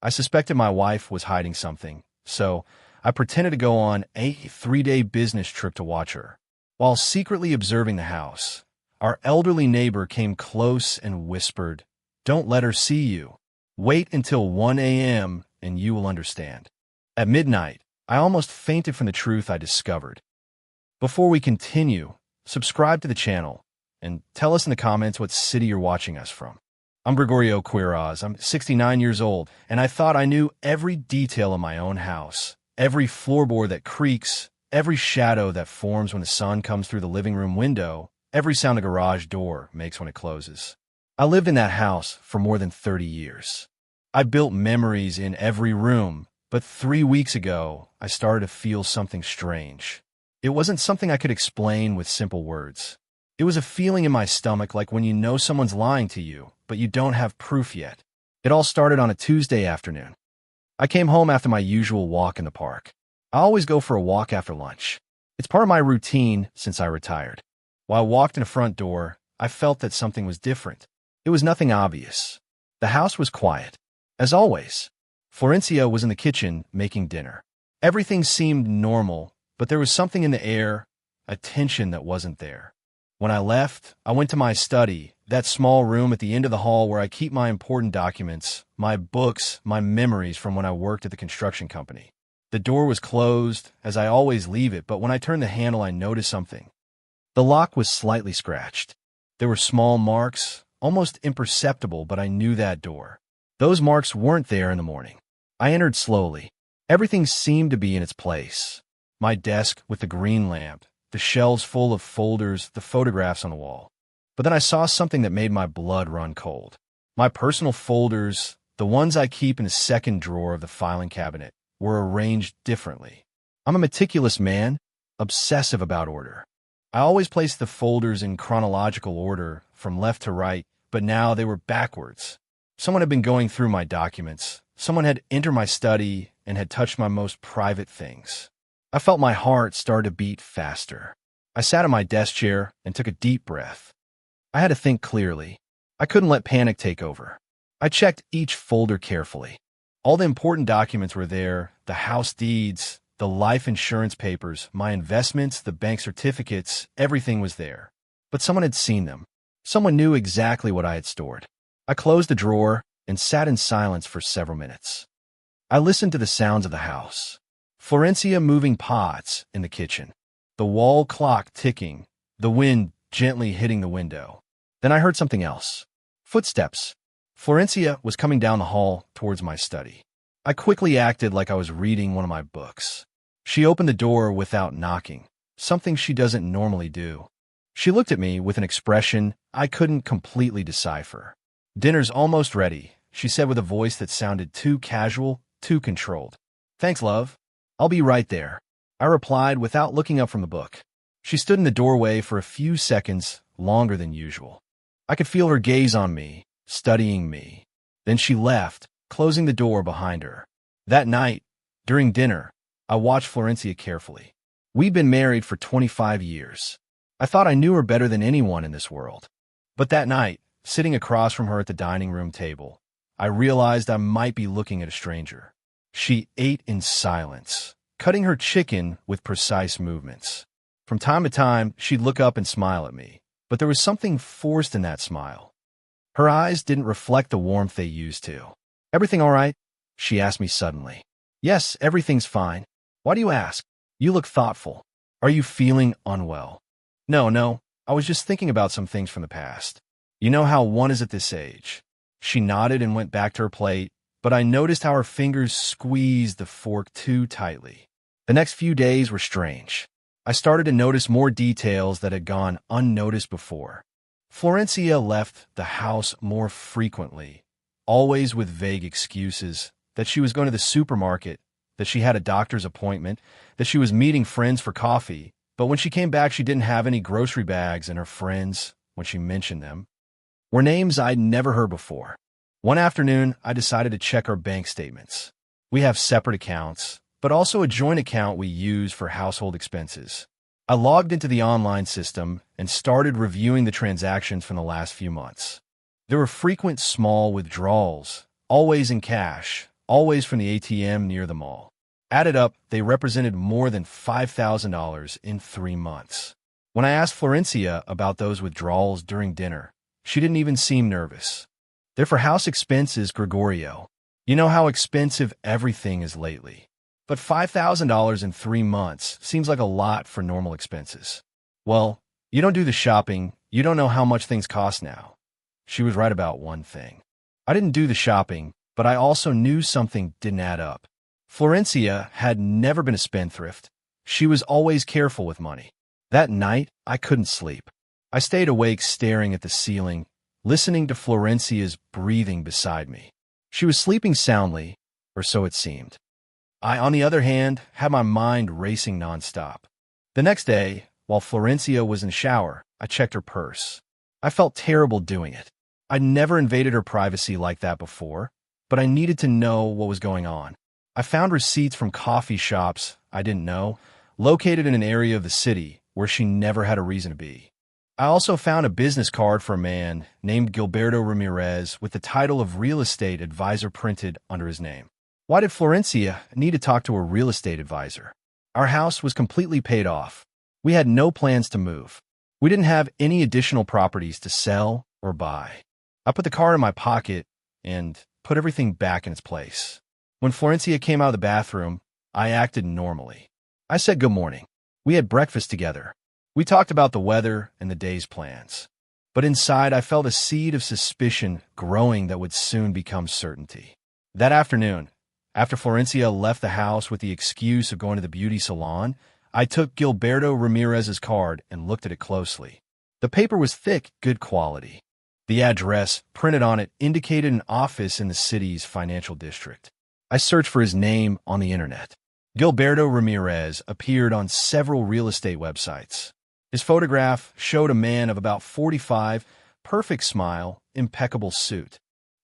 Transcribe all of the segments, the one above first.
I suspected my wife was hiding something, so I pretended to go on a 3-day business trip to watch her. While secretly observing the house, our elderly neighbor came close and whispered, "Don't let her see you. Wait until 1 a.m. and you will understand." At midnight, I almost fainted from the truth I discovered. Before we continue, subscribe to the channel and tell us in the comments what city you're watching us from. I'm Gregorio. I'm 69 years old, and I thought I knew every detail of my own house, every floorboard that creaks, every shadow that forms when the sun comes through the living room window, every sound a garage door makes when it closes. I lived in that house for more than 30 years. I built memories in every room, but 3 weeks ago, I started to feel something strange. It wasn't something I could explain with simple words. It was a feeling in my stomach like when you know someone's lying to you, but you don't have proof yet. It all started on a Tuesday afternoon. I came home after my usual walk in the park. I always go for a walk after lunch. It's part of my routine since I retired. While I walked in the front door, I felt that something was different. It was nothing obvious. The house was quiet. As always, Florencia was in the kitchen making dinner. Everything seemed normal, but there was something in the air, a tension that wasn't there. When I left, I went to my study, that small room at the end of the hall where I keep my important documents, my books, my memories from when I worked at the construction company. The door was closed, as I always leave it, but when I turned the handle, I noticed something. The lock was slightly scratched. There were small marks, almost imperceptible, but I knew that door. Those marks weren't there in the morning. I entered slowly. Everything seemed to be in its place. My desk with the green lamp, the shelves full of folders, the photographs on the wall. But then I saw something that made my blood run cold. My personal folders, the ones I keep in the second drawer of the filing cabinet, were arranged differently. I'm a meticulous man, obsessive about order. I always placed the folders in chronological order, from left to right, but now they were backwards. Someone had been going through my documents. Someone had entered my study and had touched my most private things. I felt my heart start to beat faster. I sat in my desk chair and took a deep breath. I had to think clearly. I couldn't let panic take over. I checked each folder carefully. All the important documents were there, the house deeds, the life insurance papers, my investments, the bank certificates, everything was there. But someone had seen them. Someone knew exactly what I had stored. I closed the drawer and sat in silence for several minutes. I listened to the sounds of the house. Florencia moving pots in the kitchen, the wall clock ticking, the wind gently hitting the window. Then I heard something else. Footsteps. Florencia was coming down the hall towards my study. I quickly acted like I was reading one of my books. She opened the door without knocking, something she doesn't normally do. She looked at me with an expression I couldn't completely decipher. "Dinner's almost ready," she said with a voice that sounded too casual, too controlled. "Thanks, love. I'll be right there," I replied without looking up from the book. She stood in the doorway for a few seconds, longer than usual. I could feel her gaze on me, studying me. Then she left, closing the door behind her. That night, during dinner, I watched Florencia carefully. We'd been married for 25 years. I thought I knew her better than anyone in this world. But that night, sitting across from her at the dining room table, I realized I might be looking at a stranger. She ate in silence, cutting her chicken with precise movements. From time to time, she'd look up and smile at me, but there was something forced in that smile. Her eyes didn't reflect the warmth they used to. "Everything all right?" she asked me suddenly. "Yes, everything's fine. Why do you ask? You look thoughtful. Are you feeling unwell?" No, I was just thinking about some things from the past. You know how one is at this age." She nodded and went back to her plate, but I noticed how her fingers squeezed the fork too tightly. The next few days were strange. I started to notice more details that had gone unnoticed before. Florencia left the house more frequently, always with vague excuses, that she was going to the supermarket, that she had a doctor's appointment, that she was meeting friends for coffee, but when she came back she didn't have any grocery bags, and her friends, when she mentioned them, were names I'd never heard before. One afternoon, I decided to check our bank statements. We have separate accounts, but also a joint account we use for household expenses. I logged into the online system and started reviewing the transactions from the last few months. There were frequent small withdrawals, always in cash, always from the ATM near the mall. Added up, they represented more than $5,000 in 3 months. When I asked Florencia about those withdrawals during dinner, she didn't even seem nervous. They're for house expenses, Gregorio. You know how expensive everything is lately. But $5,000 in 3 months seems like a lot for normal expenses. Well, you don't do the shopping, you don't know how much things cost now. She was right about one thing. I didn't do the shopping, but I also knew something didn't add up. Florencia had never been a spendthrift. She was always careful with money. That night, I couldn't sleep. I stayed awake staring at the ceiling, listening to Florencia's breathing beside me. She was sleeping soundly, or so it seemed. I, on the other hand, had my mind racing nonstop. The next day, while Florencia was in the shower, I checked her purse. I felt terrible doing it. I'd never invaded her privacy like that before, but I needed to know what was going on. I found receipts from coffee shops I didn't know, located in an area of the city where she never had a reason to be. I also found a business card for a man named Gilberto Ramirez with the title of real estate advisor printed under his name. Why did Florencia need to talk to a real estate advisor? Our house was completely paid off. We had no plans to move. We didn't have any additional properties to sell or buy. I put the card in my pocket and put everything back in its place. When Florencia came out of the bathroom, I acted normally. I said good morning. We had breakfast together. We talked about the weather and the day's plans. But inside, I felt a seed of suspicion growing that would soon become certainty. That afternoon, after Florencia left the house with the excuse of going to the beauty salon, I took Gilberto Ramirez's card and looked at it closely. The paper was thick, good quality. The address printed on it indicated an office in the city's financial district. I searched for his name on the internet. Gilberto Ramirez appeared on several real estate websites. His photograph showed a man of about 45, perfect smile, impeccable suit.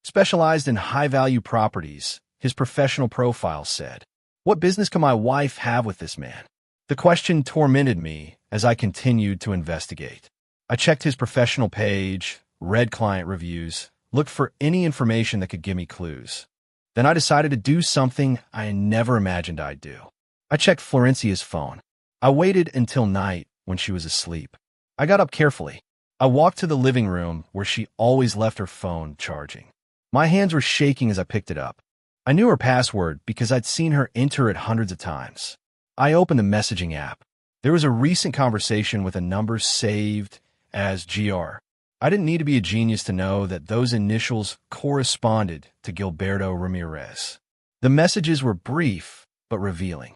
Specialized in high-value properties, his professional profile said. What business can my wife have with this man? The question tormented me as I continued to investigate. I checked his professional page, read client reviews, looked for any information that could give me clues. Then I decided to do something I never imagined I'd do. I checked Florencia's phone. I waited until night when she was asleep. I got up carefully. I walked to the living room where she always left her phone charging. My hands were shaking as I picked it up. I knew her password because I'd seen her enter it hundreds of times. I opened the messaging app. There was a recent conversation with a number saved as GR. I didn't need to be a genius to know that those initials corresponded to Gilberto Ramirez. The messages were brief, but revealing.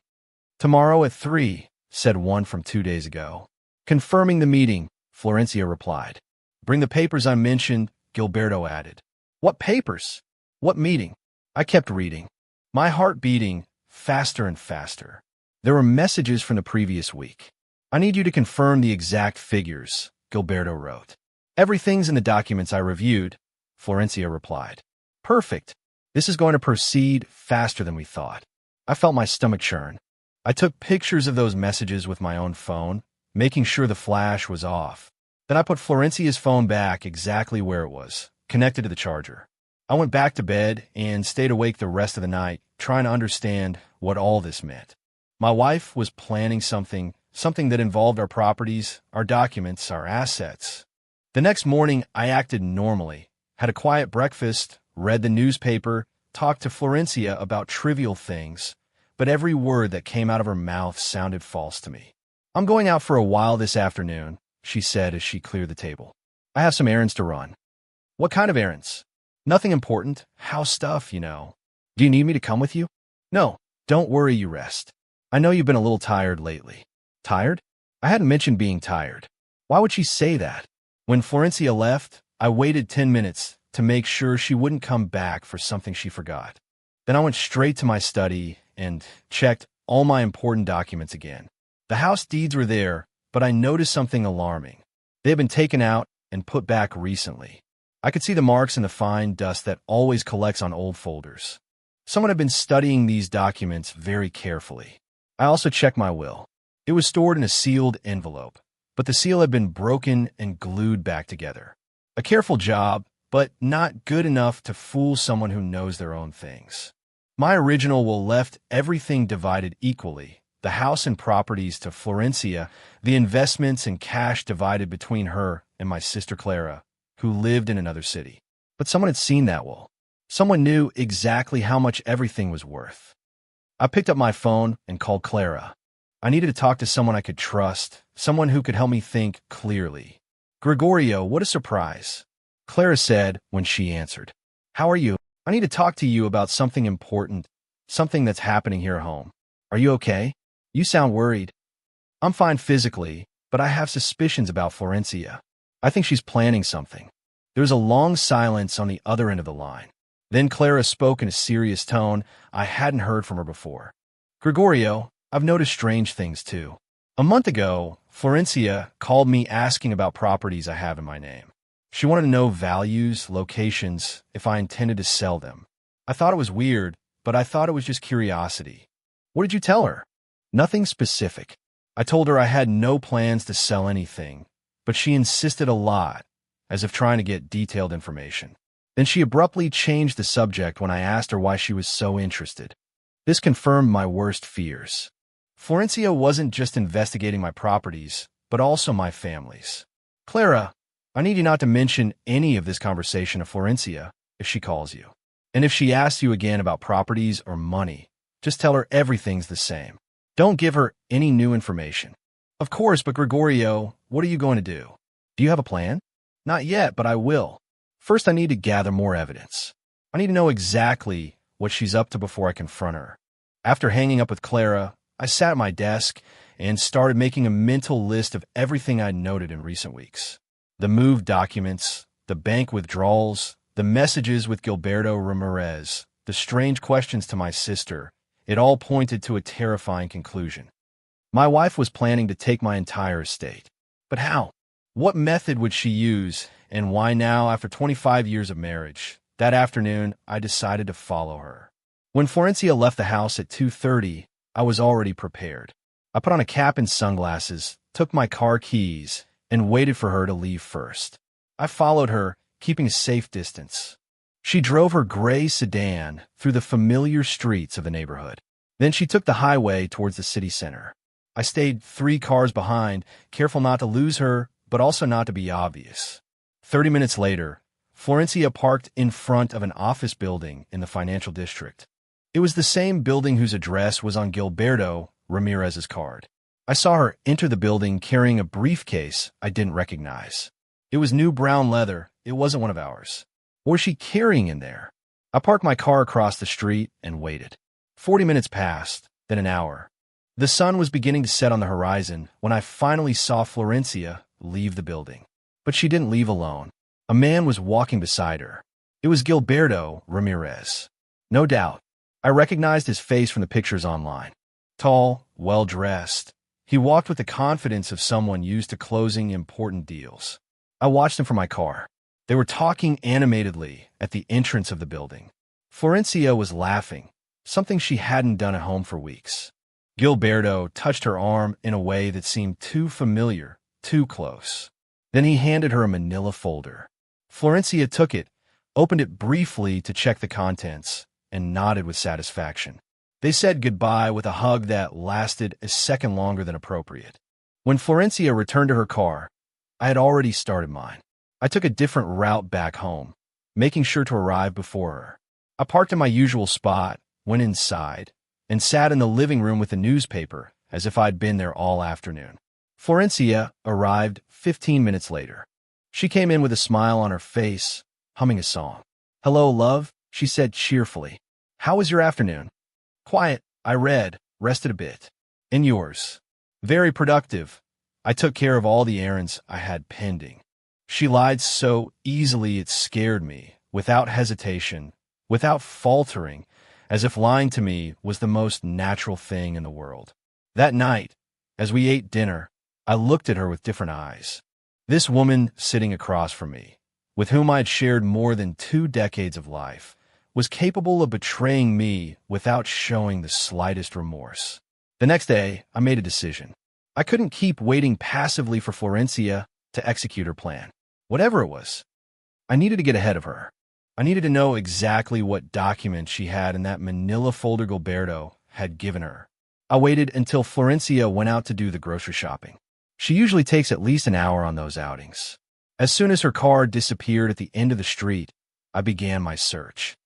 Tomorrow at 3, said one from 2 days ago. Confirming the meeting, Florencia replied. Bring the papers I mentioned, Gilberto added. What papers? What meeting? I kept reading, my heart beating faster and faster. There were messages from the previous week. I need you to confirm the exact figures, Gilberto wrote. Everything's in the documents I reviewed, Florencia replied. Perfect. This is going to proceed faster than we thought. I felt my stomach churn. I took pictures of those messages with my own phone, making sure the flash was off. Then I put Florencia's phone back exactly where it was, connected to the charger. I went back to bed and stayed awake the rest of the night, trying to understand what all this meant. My wife was planning something that involved our properties, our documents, our assets. The next morning, I acted normally, had a quiet breakfast, read the newspaper, talked to Florencia about trivial things, but every word that came out of her mouth sounded false to me. I'm going out for a while this afternoon, she said as she cleared the table. I have some errands to run. What kind of errands? Nothing important. House stuff, you know. Do you need me to come with you? No, don't worry, you rest. I know you've been a little tired lately. Tired? I hadn't mentioned being tired. Why would she say that? When Florencia left, I waited 10 minutes to make sure she wouldn't come back for something she forgot. Then I went straight to my study and checked all my important documents again. The house deeds were there, but I noticed something alarming. They had been taken out and put back recently. I could see the marks and the fine dust that always collects on old folders. Someone had been studying these documents very carefully. I also checked my will. It was stored in a sealed envelope, but the seal had been broken and glued back together. A careful job, but not good enough to fool someone who knows their own things. My original will left everything divided equally. The house and properties to Florencia, the investments and cash divided between her and my sister Clara, who lived in another city. But someone had seen that will. Someone knew exactly how much everything was worth. I picked up my phone and called Clara. I needed to talk to someone I could trust, someone who could help me think clearly. Gregorio, what a surprise. Clara said when she answered. How are you? I need to talk to you about something important, something that's happening here at home. Are you okay? You sound worried. I'm fine physically, but I have suspicions about Florencia. I think she's planning something. There was a long silence on the other end of the line. Then Clara spoke in a serious tone I hadn't heard from her before. Gregorio, I've noticed strange things too. A month ago, Florencia called me asking about properties I have in my name. She wanted to know values, locations, if I intended to sell them. I thought it was weird, but I thought it was just curiosity. What did you tell her? Nothing specific. I told her I had no plans to sell anything, but she insisted a lot, as if trying to get detailed information. Then she abruptly changed the subject when I asked her why she was so interested. This confirmed my worst fears. Florencia wasn't just investigating my properties, but also my family's. Clara, I need you not to mention any of this conversation to Florencia if she calls you. And if she asks you again about properties or money, just tell her everything's the same. Don't give her any new information. Of course, but Gregorio, what are you going to do? Do you have a plan? Not yet, but I will. First, I need to gather more evidence. I need to know exactly what she's up to before I confront her. After hanging up with Clara, I sat at my desk and started making a mental list of everything I'd noted in recent weeks. The move documents, the bank withdrawals, the messages with Gilberto Ramirez, the strange questions to my sister. It all pointed to a terrifying conclusion. My wife was planning to take my entire estate. But how? What method would she use, and why now after 25 years of marriage? That afternoon, I decided to follow her. When Florencia left the house at 2:30, I was already prepared. I put on a cap and sunglasses, took my car keys, and waited for her to leave first. I followed her, keeping a safe distance. She drove her gray sedan through the familiar streets of the neighborhood. Then she took the highway towards the city center. I stayed 3 cars behind, careful not to lose her, but also not to be obvious. 30 minutes later, Florencia parked in front of an office building in the financial district. It was the same building whose address was on Gilberto Ramirez's card. I saw her enter the building carrying a briefcase I didn't recognize. It was new brown leather. It wasn't one of ours. What was she carrying in there? I parked my car across the street and waited. 40 minutes passed, then an hour. The sun was beginning to set on the horizon when I finally saw Florencia leave the building. But she didn't leave alone. A man was walking beside her. It was Gilberto Ramirez. No doubt. I recognized his face from the pictures online. Tall, well-dressed. He walked with the confidence of someone used to closing important deals. I watched him from my car. They were talking animatedly at the entrance of the building. Florencia was laughing, something she hadn't done at home for weeks. Gilberto touched her arm in a way that seemed too familiar, too close. Then he handed her a manila folder. Florencia took it, opened it briefly to check the contents, and nodded with satisfaction. They said goodbye with a hug that lasted a second longer than appropriate. When Florencia returned to her car, I had already started mine. I took a different route back home, making sure to arrive before her. I parked in my usual spot, went inside, and sat in the living room with the newspaper as if I'd been there all afternoon. Florencia arrived 15 minutes later. She came in with a smile on her face, humming a song. "Hello, love," she said cheerfully. "How was your afternoon?" "Quiet. I read, rested a bit." "And yours?" "Very productive. I took care of all the errands I had pending." She lied so easily it scared me, without hesitation, without faltering, as if lying to me was the most natural thing in the world. That night, as we ate dinner, I looked at her with different eyes. This woman sitting across from me, with whom I had shared more than 2 decades of life, was capable of betraying me without showing the slightest remorse. The next day, I made a decision. I couldn't keep waiting passively for Florencia to execute her plan. Whatever it was, I needed to get ahead of her. I needed to know exactly what document she had in that manila folder Gilberto had given her. I waited until Florencia went out to do the grocery shopping. She usually takes at least an hour on those outings. As soon as her car disappeared at the end of the street, I began my search.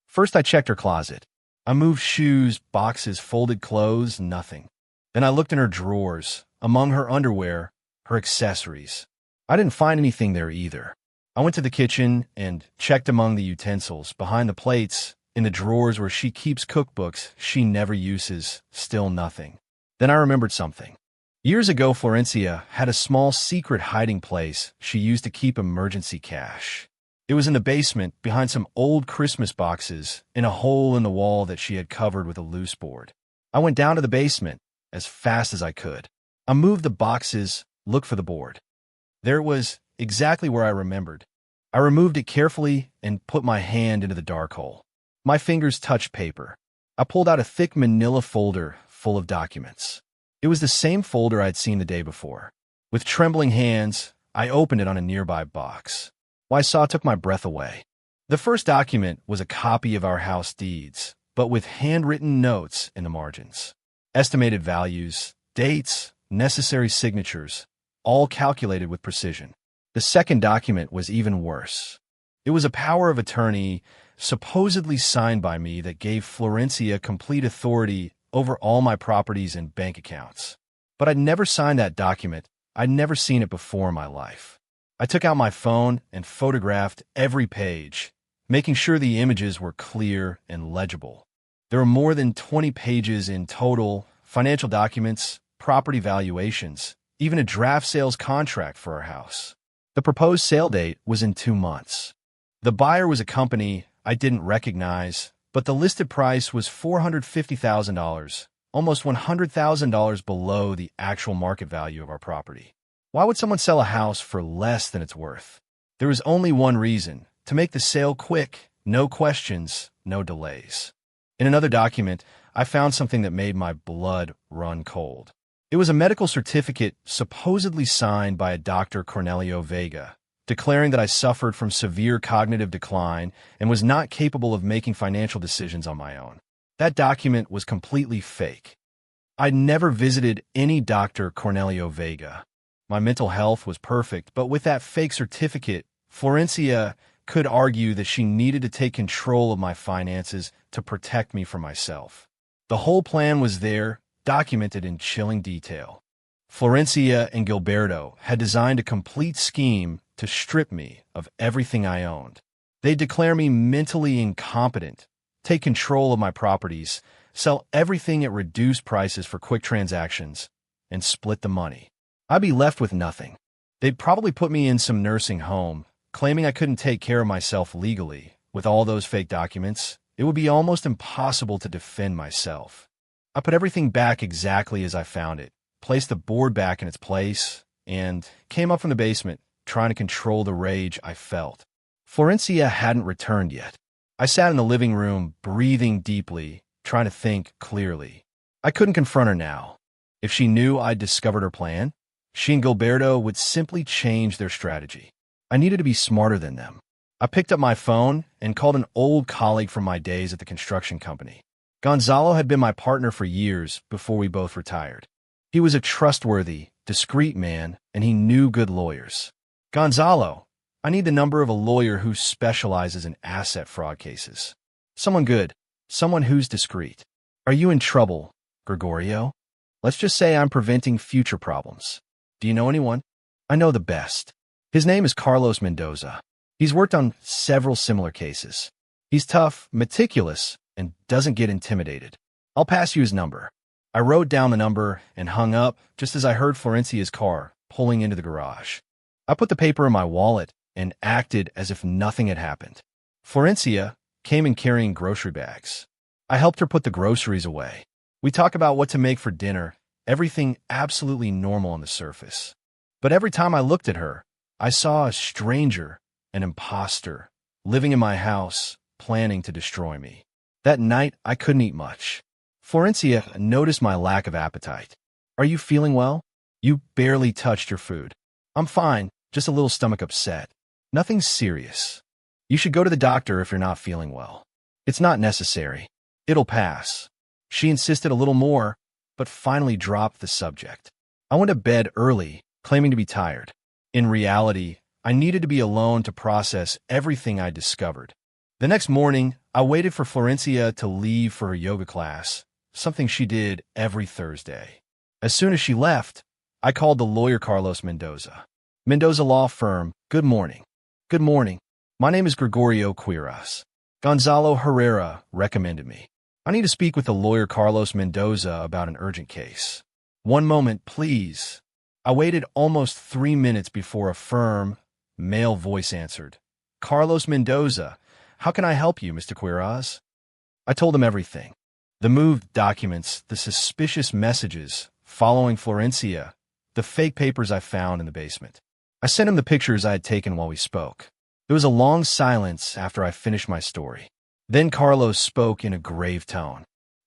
First, I checked her closet. I moved shoes, boxes, folded clothes, nothing. Then I looked in her drawers, among her underwear, her accessories. I didn't find anything there either. I went to the kitchen and checked among the utensils, behind the plates, in the drawers where she keeps cookbooks she never uses, still nothing. Then I remembered something. Years ago, Florencia had a small secret hiding place she used to keep emergency cash. It was in the basement, behind some old Christmas boxes, in a hole in the wall that she had covered with a loose board. I went down to the basement as fast as I could. I moved the boxes, looked for the board. There it was, exactly where I remembered. I removed it carefully and put my hand into the dark hole. My fingers touched paper. I pulled out a thick manila folder full of documents. It was the same folder I'd seen the day before. With trembling hands, I opened it on a nearby box. What I saw took my breath away. The first document was a copy of our house deeds, but with handwritten notes in the margins. Estimated values, dates, necessary signatures, all calculated with precision. The second document was even worse. It was a power of attorney supposedly signed by me that gave Florencia complete authority over all my properties and bank accounts. But I'd never signed that document. I'd never seen it before in my life. I took out my phone and photographed every page, making sure the images were clear and legible. There were more than 20 pages in total, financial documents, property valuations, even a draft sales contract for our house. The proposed sale date was in 2 months. The buyer was a company I didn't recognize, but the listed price was $450,000, almost $100,000 below the actual market value of our property. Why would someone sell a house for less than it's worth? There was only one reason: to make the sale quick, no questions, no delays. In another document, I found something that made my blood run cold. It was a medical certificate supposedly signed by a Dr. Cornelio Vega, declaring that I suffered from severe cognitive decline and was not capable of making financial decisions on my own. That document was completely fake. I'd never visited any Dr. Cornelio Vega. My mental health was perfect, but with that fake certificate, Florencia could argue that she needed to take control of my finances to protect me from myself. The whole plan was there, documented in chilling detail. Florencia and Gilberto had designed a complete scheme to strip me of everything I owned. They'd declare me mentally incompetent, take control of my properties, sell everything at reduced prices for quick transactions, and split the money. I'd be left with nothing. They'd probably put me in some nursing home, claiming I couldn't take care of myself legally. With all those fake documents, it would be almost impossible to defend myself. I put everything back exactly as I found it, placed the board back in its place, and came up from the basement, trying to control the rage I felt. Florencia hadn't returned yet. I sat in the living room, breathing deeply, trying to think clearly. I couldn't confront her now. If she knew I'd discovered her plan, she and Gilberto would simply change their strategy. I needed to be smarter than them. I picked up my phone and called an old colleague from my days at the construction company. Gonzalo had been my partner for years before we both retired. He was a trustworthy, discreet man, and he knew good lawyers. Gonzalo, I need the number of a lawyer who specializes in asset fraud cases. Someone good, someone who's discreet. Are you in trouble, Gregorio? Let's just say I'm preventing future problems. Do you know anyone? I know the best. His name is Carlos Mendoza. He's worked on several similar cases. He's tough, meticulous, and doesn't get intimidated. I'll pass you his number. I wrote down the number and hung up just as I heard Florencia's car pulling into the garage. I put the paper in my wallet and acted as if nothing had happened. Florencia came in carrying grocery bags. I helped her put the groceries away. We talked about what to make for dinner, everything absolutely normal on the surface. But every time I looked at her, I saw a stranger, an imposter, living in my house, planning to destroy me. That night, I couldn't eat much. Florencia noticed my lack of appetite. Are you feeling well? You barely touched your food. I'm fine, just a little stomach upset. Nothing serious. You should go to the doctor if you're not feeling well. It's not necessary. It'll pass. She insisted a little more, but finally dropped the subject. I went to bed early, claiming to be tired. In reality, I needed to be alone to process everything I discovered. The next morning, I waited for Florencia to leave for her yoga class, something she did every Thursday. As soon as she left, I called the lawyer Carlos Mendoza. Mendoza Law Firm, good morning. Good morning. My name is Gregorio Quiras. Gonzalo Herrera recommended me. I need to speak with the lawyer Carlos Mendoza about an urgent case. One moment, please. I waited almost 3 minutes before a firm, male voice answered. Carlos Mendoza, how can I help you, Mr. Quiras? I told him everything. The moved documents, the suspicious messages following Florencia, the fake papers I found in the basement. I sent him the pictures I had taken while we spoke. There was a long silence after I finished my story. Then Carlos spoke in a grave tone.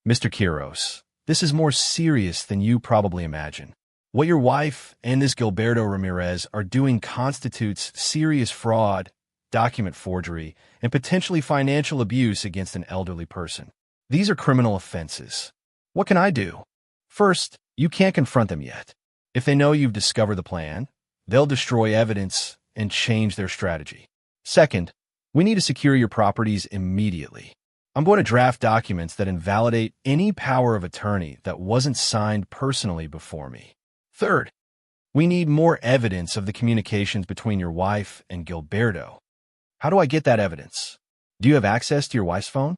Mr. Quiros, this is more serious than you probably imagine. What your wife and this Gilberto Ramirez are doing constitutes serious fraud, document forgery, and potentially financial abuse against an elderly person. These are criminal offenses. What can I do? First, you can't confront them yet. If they know you've discovered the plan, they'll destroy evidence and change their strategy. Second, we need to secure your properties immediately. I'm going to draft documents that invalidate any power of attorney that wasn't signed personally before me. Third, we need more evidence of the communications between your wife and Gilberto. How do I get that evidence? Do you have access to your wife's phone?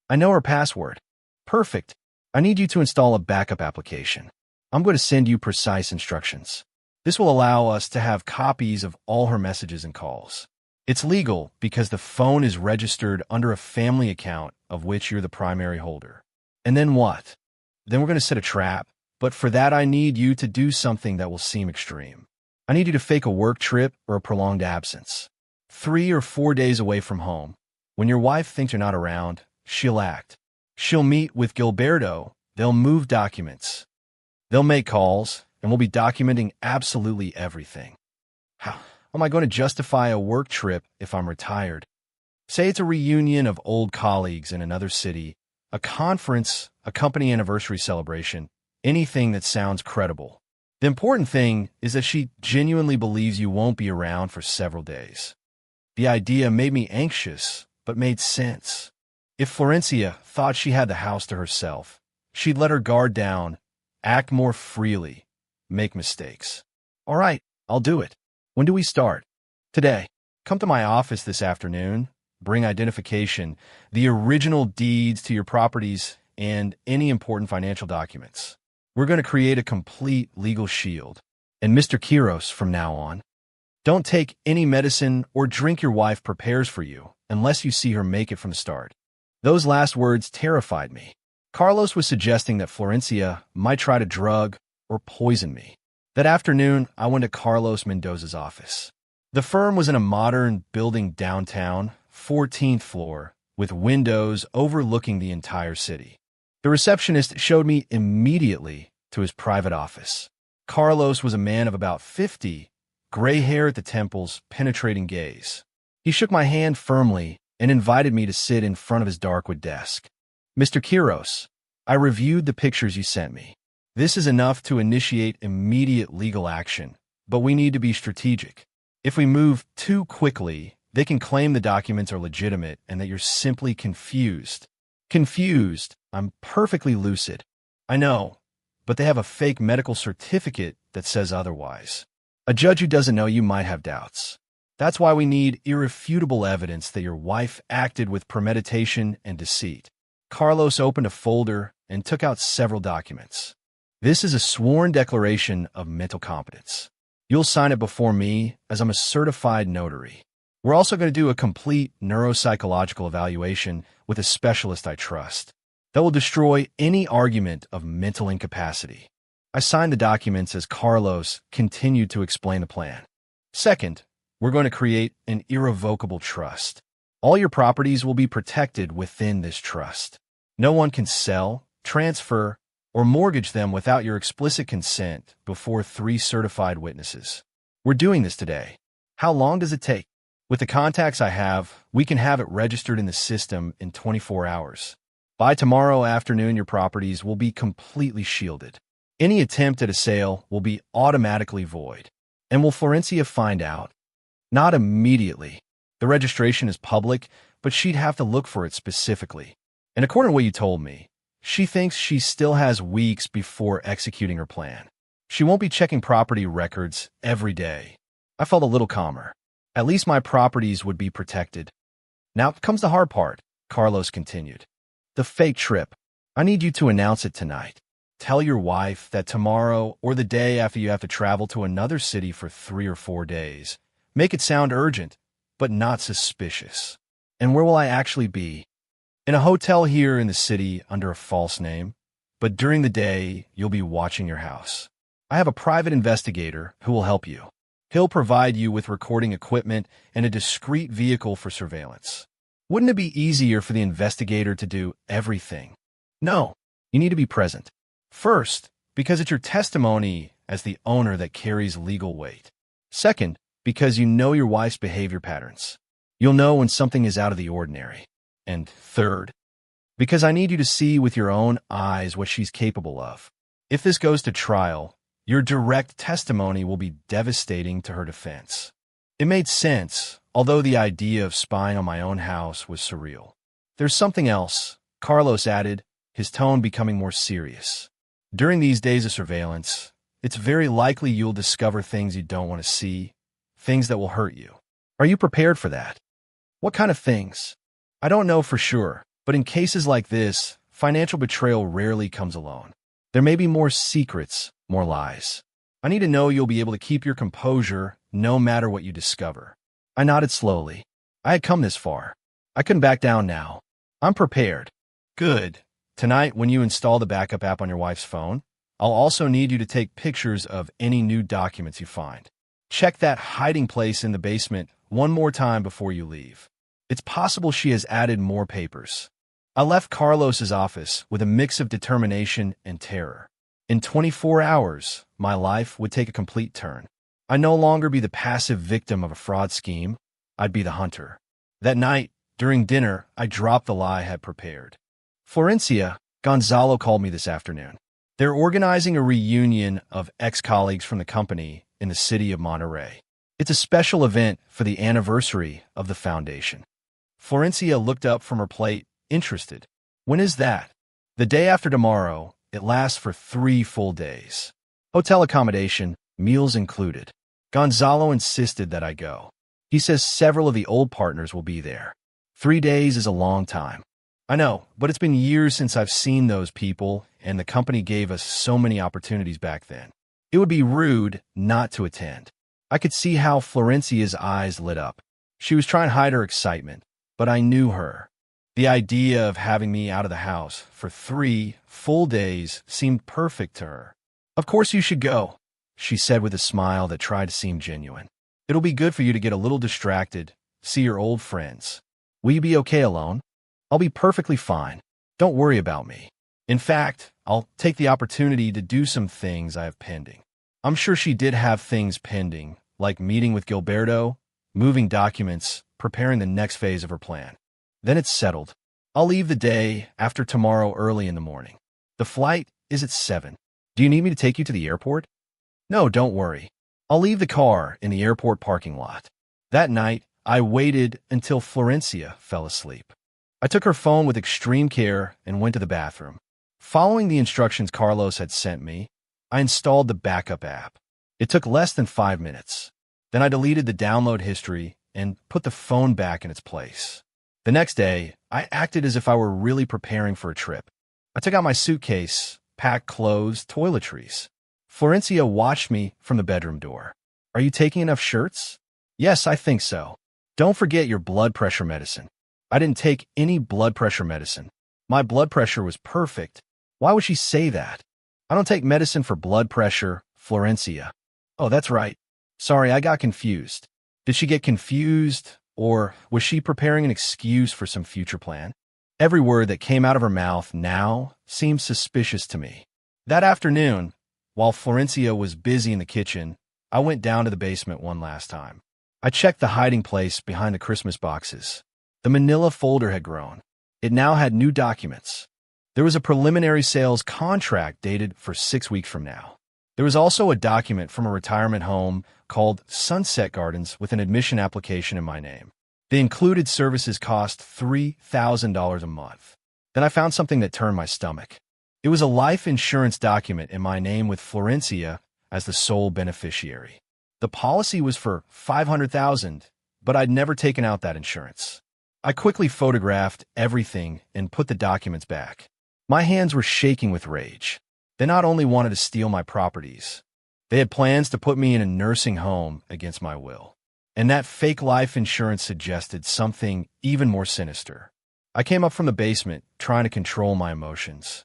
I know her password. Perfect. I need you to install a backup application. I'm going to send you precise instructions. This will allow us to have copies of all her messages and calls. It's legal because the phone is registered under a family account of which you're the primary holder. And then what? Then we're going to set a trap, but for that I need you to do something that will seem extreme. I need you to fake a work trip or a prolonged absence. 3 or 4 days away from home. When your wife thinks you're not around, she'll act. She'll meet with Gilberto, they'll move documents. They'll make calls, and we'll be documenting absolutely everything. How am I going to justify a work trip if I'm retired? Say it's a reunion of old colleagues in another city, a conference, a company anniversary celebration, anything that sounds credible. The important thing is that she genuinely believes you won't be around for several days. The idea made me anxious, but made sense. If Florencia thought she had the house to herself, she'd let her guard down, act more freely, make mistakes. All right, I'll do it. When do we start? Today. Come to my office this afternoon. Bring identification, the original deeds to your properties, and any important financial documents. We're going to create a complete legal shield. And Mr. Quiros from now on. Don't take any medicine or drink your wife prepares for you unless you see her make it from the start. Those last words terrified me. Carlos was suggesting that Florencia might try to drug or poison me. That afternoon, I went to Carlos Mendoza's office. The firm was in a modern building downtown, 14th floor, with windows overlooking the entire city. The receptionist showed me immediately to his private office. Carlos was a man of about 50, gray hair at the temples, penetrating gaze. He shook my hand firmly and invited me to sit in front of his dark wood desk. Mr. Quiros, I reviewed the pictures you sent me. This is enough to initiate immediate legal action, but we need to be strategic. If we move too quickly, they can claim the documents are legitimate and that you're simply confused. Confused. I'm perfectly lucid. I know, but they have a fake medical certificate that says otherwise. A judge who doesn't know you might have doubts. That's why we need irrefutable evidence that your wife acted with premeditation and deceit. Carlos opened a folder and took out several documents. This is a sworn declaration of mental competence. You'll sign it before me, as I'm a certified notary. We're also going to do a complete neuropsychological evaluation with a specialist I trust that will destroy any argument of mental incapacity. I signed the documents as Carlos continued to explain the plan. Second, we're going to create an irrevocable trust. All your properties will be protected within this trust. No one can sell, transfer, or mortgage them without your explicit consent before 3 certified witnesses. We're doing this today. How long does it take? With the contacts I have, we can have it registered in the system in 24 hours. By tomorrow afternoon, your properties will be completely shielded. Any attempt at a sale will be automatically void. And will Florencia find out? Not immediately. The registration is public, but she'd have to look for it specifically. And according to what you told me, she thinks she still has weeks before executing her plan. She won't be checking property records every day. I felt a little calmer. At least my properties would be protected. Now comes the hard part, Carlos continued. The fake trip. I need you to announce it tonight. Tell your wife that tomorrow or the day after you have to travel to another city for 3 or 4 days. Make it sound urgent, but not suspicious. And where will I actually be? In a hotel here in the city under a false name. But during the day, you'll be watching your house. I have a private investigator who will help you. He'll provide you with recording equipment and a discreet vehicle for surveillance. Wouldn't it be easier for the investigator to do everything? No, you need to be present. First, because it's your testimony as the owner that carries legal weight. Second, because you know your wife's behavior patterns. You'll know when something is out of the ordinary. And third, because I need you to see with your own eyes what she's capable of. If this goes to trial, your direct testimony will be devastating to her defense. It made sense, although the idea of spying on my own house was surreal. There's something else, Carlos added, his tone becoming more serious. During these days of surveillance, it's very likely you'll discover things you don't want to see, things that will hurt you. Are you prepared for that? What kind of things? I don't know for sure, but in cases like this, financial betrayal rarely comes alone. There may be more secrets, more lies. I need to know you'll be able to keep your composure no matter what you discover. I nodded slowly. I had come this far. I couldn't back down now. I'm prepared. Good. Tonight, when you install the backup app on your wife's phone, I'll also need you to take pictures of any new documents you find. Check that hiding place in the basement one more time before you leave. It's possible she has added more papers. I left Carlos's office with a mix of determination and terror. In 24 hours, my life would take a complete turn. I'd no longer be the passive victim of a fraud scheme. I'd be the hunter. That night, during dinner, I dropped the lie I had prepared. Florencia, Gonzalo called me this afternoon. They're organizing a reunion of ex-colleagues from the company in the city of Monterrey. It's a special event for the anniversary of the foundation. Florencia looked up from her plate, interested. When is that? The day after tomorrow. It lasts for 3 full days. Hotel accommodation, meals included. Gonzalo insisted that I go. He says several of the old partners will be there. 3 days is a long time. I know, but it's been years since I've seen those people, and the company gave us so many opportunities back then. It would be rude not to attend. I could see how Florencia's eyes lit up. She was trying to hide her excitement, but I knew her. The idea of having me out of the house for 3 full days seemed perfect to her. Of course you should go, she said with a smile that tried to seem genuine. It'll be good for you to get a little distracted, see your old friends. Will you be okay alone? I'll be perfectly fine. Don't worry about me. In fact, I'll take the opportunity to do some things I have pending. I'm sure she did have things pending, like meeting with Gilberto, moving documents, preparing the next phase of her plan. Then it's settled. I'll leave the day after tomorrow early in the morning. The flight is at 7. Do you need me to take you to the airport? No, don't worry. I'll leave the car in the airport parking lot. That night, I waited until Florencia fell asleep. I took her phone with extreme care and went to the bathroom. Following the instructions Carlos had sent me, I installed the backup app. It took less than 5 minutes. Then I deleted the download history and put the phone back in its place. The next day, I acted as if I were really preparing for a trip. I took out my suitcase, packed clothes, toiletries. Florencia watched me from the bedroom door. Are you taking enough shirts? Yes, I think so. Don't forget your blood pressure medicine. I didn't take any blood pressure medicine. My blood pressure was perfect. Why would she say that? I don't take medicine for blood pressure, Florencia. Oh, that's right. Sorry, I got confused. Did she get confused? Or was she preparing an excuse for some future plan? Every word that came out of her mouth now seemed suspicious to me. That afternoon, while Florencia was busy in the kitchen, I went down to the basement one last time. I checked the hiding place behind the Christmas boxes. The manila folder had grown. It now had new documents. There was a preliminary sales contract dated for 6 weeks from now. There was also a document from a retirement home called Sunset Gardens with an admission application in my name. The included services cost $3,000 a month. Then I found something that turned my stomach. It was a life insurance document in my name with Florencia as the sole beneficiary. The policy was for $500,000, but I'd never taken out that insurance. I quickly photographed everything and put the documents back. My hands were shaking with rage. They not only wanted to steal my properties, they had plans to put me in a nursing home against my will. And that fake life insurance suggested something even more sinister. I came up from the basement, trying to control my emotions.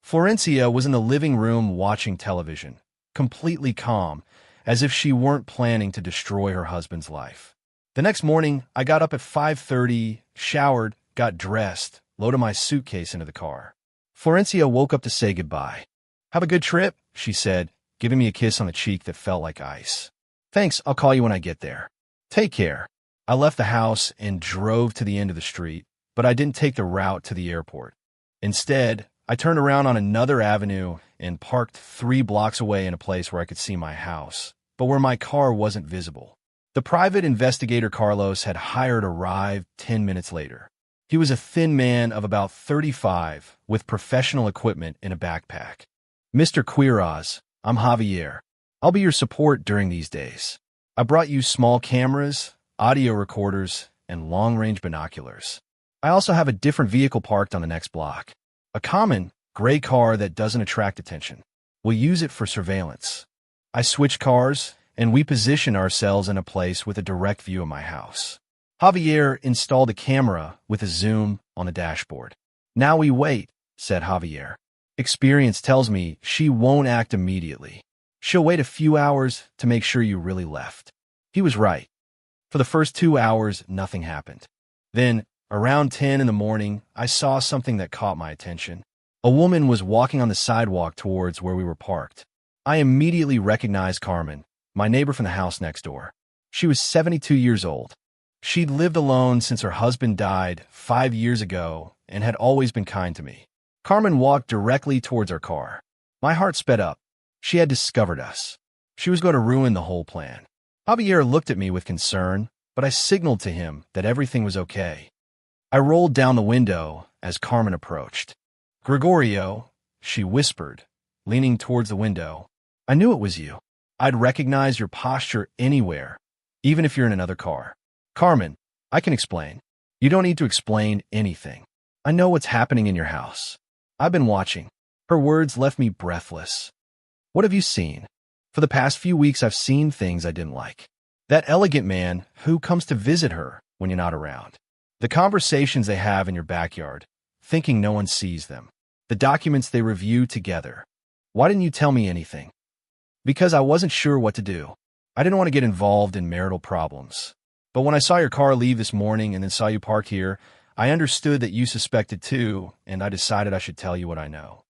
Florencia was in the living room watching television, completely calm, as if she weren't planning to destroy her husband's life. The next morning, I got up at 5:30, showered, got dressed, loaded my suitcase into the car. Florencia woke up to say goodbye. "Have a good trip," she said, giving me a kiss on the cheek that felt like ice. "Thanks, I'll call you when I get there." "Take care." I left the house and drove to the end of the street, but I didn't take the route to the airport. Instead, I turned around on another avenue and parked 3 blocks away in a place where I could see my house, but where my car wasn't visible. The private investigator Carlos had hired arrived 10 minutes later. He was a thin man of about 35 with professional equipment in a backpack. "Mr. Quiroz, I'm Javier. I'll be your support during these days. I brought you small cameras, audio recorders, and long-range binoculars. I also have a different vehicle parked on the next block. A common, gray car that doesn't attract attention. We'll use it for surveillance." I switched cars, and we positioned ourselves in a place with a direct view of my house. Javier installed a camera with a zoom on the dashboard. "Now we wait," said Javier. "Experience tells me she won't act immediately. She'll wait a few hours to make sure you really left." He was right. For the first 2 hours, nothing happened. Then, around 10 in the morning, I saw something that caught my attention. A woman was walking on the sidewalk towards where we were parked. I immediately recognized Carmen, my neighbor from the house next door. She was 72 years old. She'd lived alone since her husband died 5 years ago and had always been kind to me. Carmen walked directly towards our car. My heart sped up. She had discovered us. She was going to ruin the whole plan. Javier looked at me with concern, but I signaled to him that everything was okay. I rolled down the window as Carmen approached. "Gregorio," she whispered, leaning towards the window. "I knew it was you. I'd recognize your posture anywhere, even if you're in another car." "Carmen, I can explain." "You don't need to explain anything. I know what's happening in your house. I've been watching." Her words left me breathless. "What have you seen?" "For the past few weeks, I've seen things I didn't like. That elegant man who comes to visit her when you're not around. The conversations they have in your backyard, thinking no one sees them. The documents they review together. Why didn't you tell me anything?" "Because I wasn't sure what to do. I didn't want to get involved in marital problems. But when I saw your car leave this morning and then saw you parked here, I understood that you suspected too, and I decided I should tell you what I know."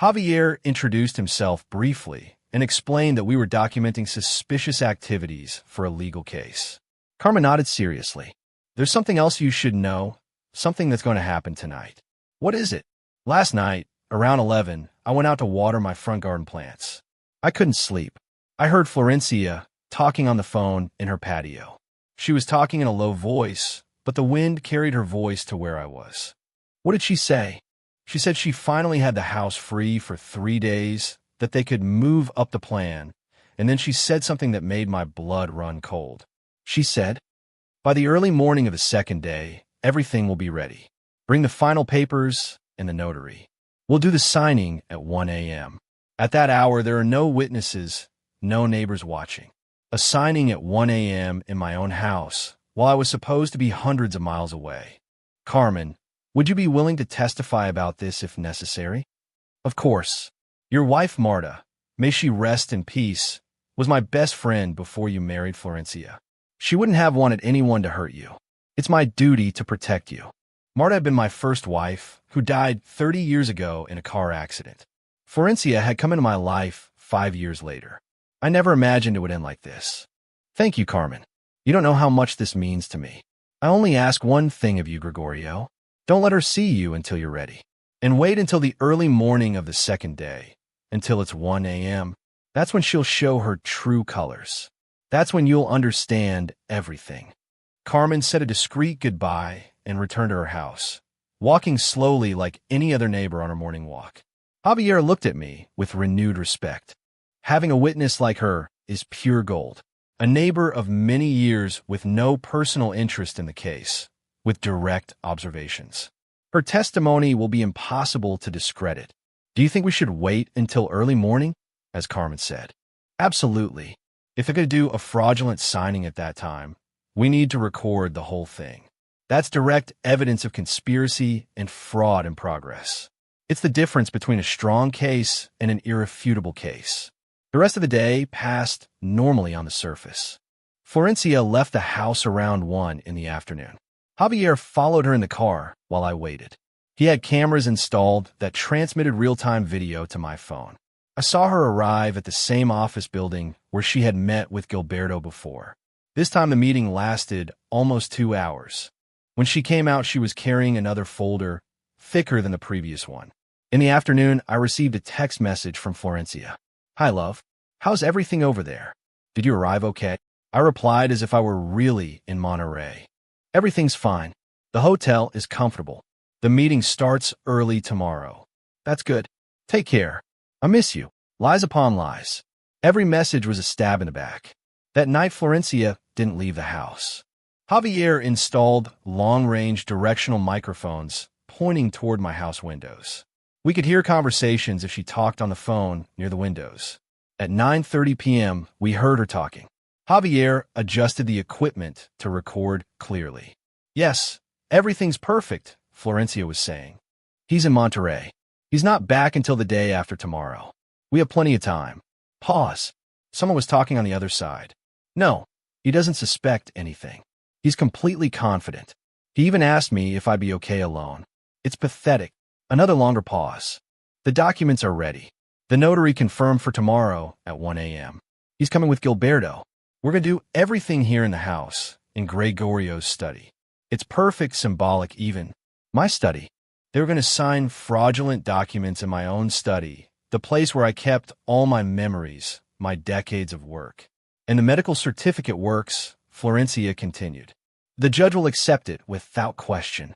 Javier introduced himself briefly and explained that we were documenting suspicious activities for a legal case. Carmen nodded seriously. "There's something else you should know, something that's going to happen tonight." "What is it?" "Last night, around 11, I went out to water my front garden plants. I couldn't sleep. I heard Florencia talking on the phone in her patio. She was talking in a low voice, but the wind carried her voice to where I was." "What did she say?" "She said she finally had the house free for 3 days, that they could move up the plan, and then she said something that made my blood run cold. She said, 'By the early morning of the second day, everything will be ready. Bring the final papers and the notary. We'll do the signing at 1 a.m. At that hour, there are no witnesses, no neighbors watching. A signing at 1 a.m. in my own house, while I was supposed to be hundreds of miles away. Carmen, would you be willing to testify about this if necessary?' Of course. Your wife, Marta, may she rest in peace, was my best friend before you married Florencia. She wouldn't have wanted anyone to hurt you. It's my duty to protect you. Marta had been my first wife, who died 30 years ago in a car accident. Florencia had come into my life 5 years later. I never imagined it would end like this. Thank you, Carmen." You don't know how much this means to me. I only ask one thing of you, Gregorio. Don't let her see you until you're ready. And wait until the early morning of the second day, until it's 1 a.m. That's when she'll show her true colors. That's when you'll understand everything." Carmen said a discreet goodbye and returned to her house, walking slowly like any other neighbor on her morning walk. Javier looked at me with renewed respect. Having a witness like her is pure gold. A neighbor of many years with no personal interest in the case, with direct observations. Her testimony will be impossible to discredit. "Do you think we should wait until early morning?" as Carmen said. "Absolutely. If they're going to do a fraudulent signing at that time, we need to record the whole thing. That's direct evidence of conspiracy and fraud in progress. It's the difference between a strong case and an irrefutable case." The rest of the day passed normally on the surface. Florencia left the house around 1 in the afternoon. Javier followed her in the car while I waited. He had cameras installed that transmitted real-time video to my phone. I saw her arrive at the same office building where she had met with Gilberto before. This time the meeting lasted almost 2 hours. When she came out, she was carrying another folder, thicker than the previous one. In the afternoon, I received a text message from Florencia. "Hi, love. How's everything over there? Did you arrive okay?" I replied as if I were really in Monterey. "Everything's fine. The hotel is comfortable. The meeting starts early tomorrow." "That's good. Take care. I miss you." Lies upon lies. Every message was a stab in the back. That night, Florencia didn't leave the house. Javier installed long-range directional microphones pointing toward my house windows. We could hear conversations if she talked on the phone near the windows. At 9:30 p.m., we heard her talking. Javier adjusted the equipment to record clearly. "Yes, everything's perfect," Florencia was saying. "He's in Monterey. He's not back until the day after tomorrow. We have plenty of time." Pause. Someone was talking on the other side. "No, he doesn't suspect anything. He's completely confident. He even asked me if I'd be okay alone." It's pathetic. Another longer pause. "The documents are ready. The notary confirmed for tomorrow at 1 a.m. He's coming with Gilberto. We're going to do everything here in the house, in Gregorio's study. It's perfect, symbolic even. My study. They were going to sign fraudulent documents in my own study, the place where I kept all my memories, my decades of work. And the medical certificate works," Florencia continued. "The judge will accept it without question."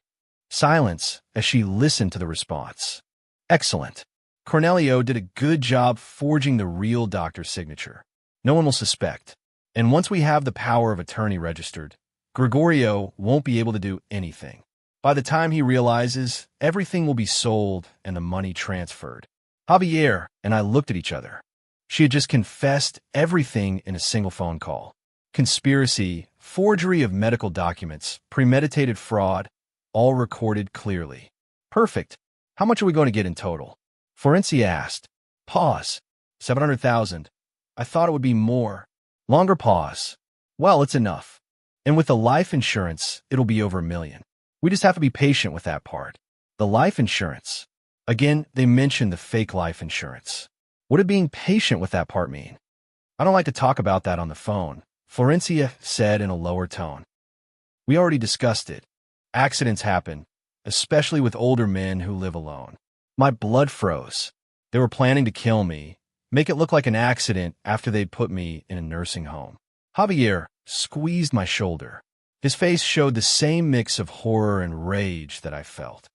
Silence as she listened to the response. "Excellent. Cornelio did a good job forging the real doctor's signature. No one will suspect. And once we have the power of attorney registered, Gregorio won't be able to do anything. By the time he realizes, everything will be sold and the money transferred." Javier and I looked at each other. She had just confessed everything in a single phone call. Conspiracy, forgery of medical documents, premeditated fraud, all recorded clearly. "Perfect. How much are we going to get in total?" Florencia asked. Pause. 700,000. I thought it would be more. Longer pause. "Well, it's enough. And with the life insurance, it'll be over $1 million. We just have to be patient with that part." The life insurance. Again, they mentioned the fake life insurance. What did being patient with that part mean? "I don't like to talk about that on the phone," Florencia said in a lower tone. "We already discussed it. Accidents happen, especially with older men who live alone." My blood froze. They were planning to kill me, make it look like an accident after they'd put me in a nursing home. Javier squeezed my shoulder. His face showed the same mix of horror and rage that I felt.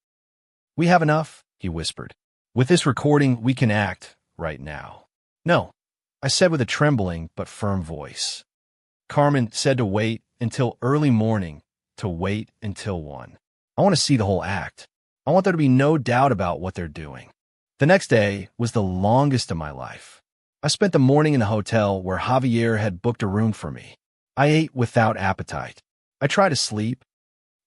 "We have enough," he whispered. "With this recording, we can act right now." "No," I said with a trembling but firm voice. Carmen said to wait until early morning, to wait until 1. I want to see the whole act. I want there to be no doubt about what they're doing. The next day was the longest of my life. I spent the morning in the hotel where Javier had booked a room for me. I ate without appetite. I tried to sleep,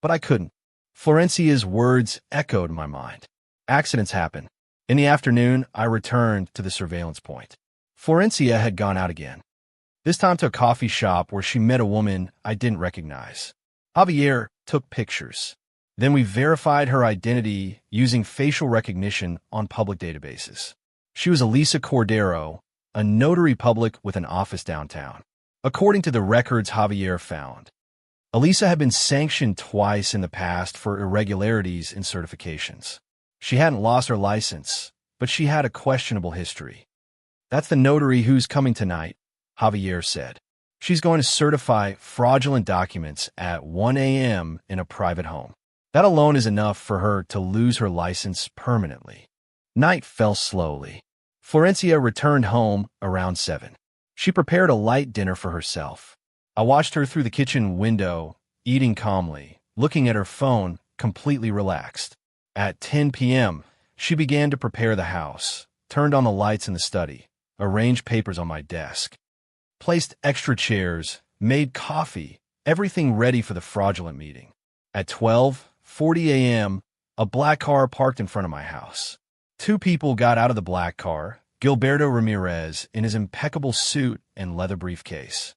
but I couldn't. Florencia's words echoed in my mind. Accidents happen. In the afternoon, I returned to the surveillance point. Florencia had gone out again, this time to a coffee shop where she met a woman I didn't recognize. Javier took pictures. Then we verified her identity using facial recognition on public databases. She was Elisa Cordero, a notary public with an office downtown. According to the records Javier found, Elisa had been sanctioned twice in the past for irregularities in certifications. She hadn't lost her license, but she had a questionable history. "That's the notary who's coming tonight," Javier said. "She's going to certify fraudulent documents at 1 a.m. in a private home. That alone is enough for her to lose her license permanently." Night fell slowly. Florencia returned home around 7. She prepared a light dinner for herself. I watched her through the kitchen window, eating calmly, looking at her phone, completely relaxed. At 10 p.m., she began to prepare the house, turned on the lights in the study, arranged papers on my desk, placed extra chairs, made coffee, everything ready for the fraudulent meeting. At 12:40 a.m., a black car parked in front of my house. 2 people got out of the black car, Gilberto Ramirez in his impeccable suit and leather briefcase,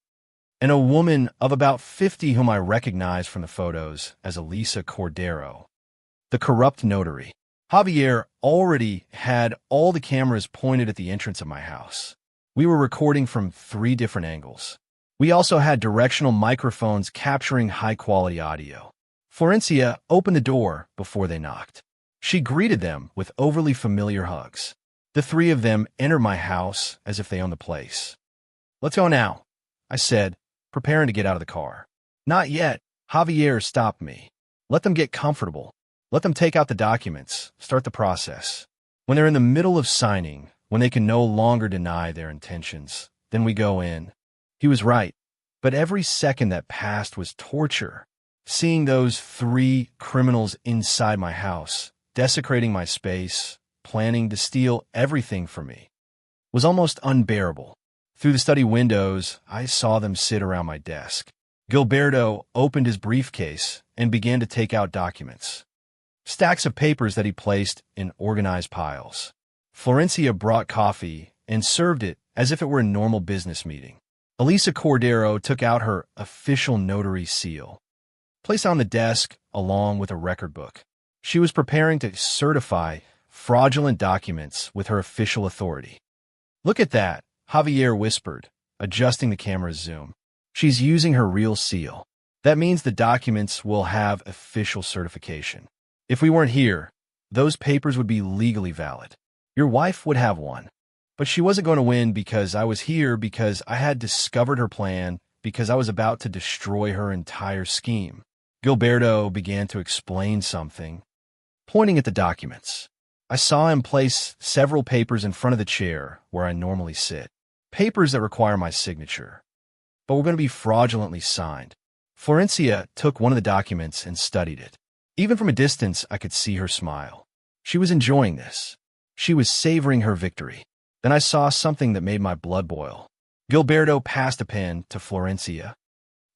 and a woman of about 50 whom I recognized from the photos as Elisa Cordero, the corrupt notary. Javier already had all the cameras pointed at the entrance of my house. We were recording from 3 different angles. We also had directional microphones capturing high-quality audio. Florencia opened the door before they knocked. She greeted them with overly familiar hugs. The 3 of them entered my house as if they owned the place. "Let's go now," I said, preparing to get out of the car. "Not yet," Javier stopped me. "Let them get comfortable. Let them take out the documents, start the process. When they're in the middle of signing, when they can no longer deny their intentions, then we go in." He was right, but every second that passed was torture. Seeing those 3 criminals inside my house, desecrating my space, planning to steal everything from me, was almost unbearable. Through the study windows, I saw them sit around my desk. Gilberto opened his briefcase and began to take out documents, stacks of papers that he placed in organized piles. Florencia brought coffee and served it as if it were a normal business meeting. Elisa Cordero took out her official notary seal, placed on the desk along with a record book. She was preparing to certify fraudulent documents with her official authority. "Look at that," Javier whispered, adjusting the camera's zoom. "She's using her real seal. That means the documents will have official certification. If we weren't here, those papers would be legally valid. Your wife would have one. But she wasn't going to win because I was here, because I had discovered her plan, because I was about to destroy her entire scheme." Gilberto began to explain something, pointing at the documents. I saw him place several papers in front of the chair where I normally sit. Papers that require my signature, but were going to be fraudulently signed. Florencia took one of the documents and studied it. Even from a distance, I could see her smile. She was enjoying this. She was savoring her victory. Then I saw something that made my blood boil. Gilberto passed a pen to Florencia,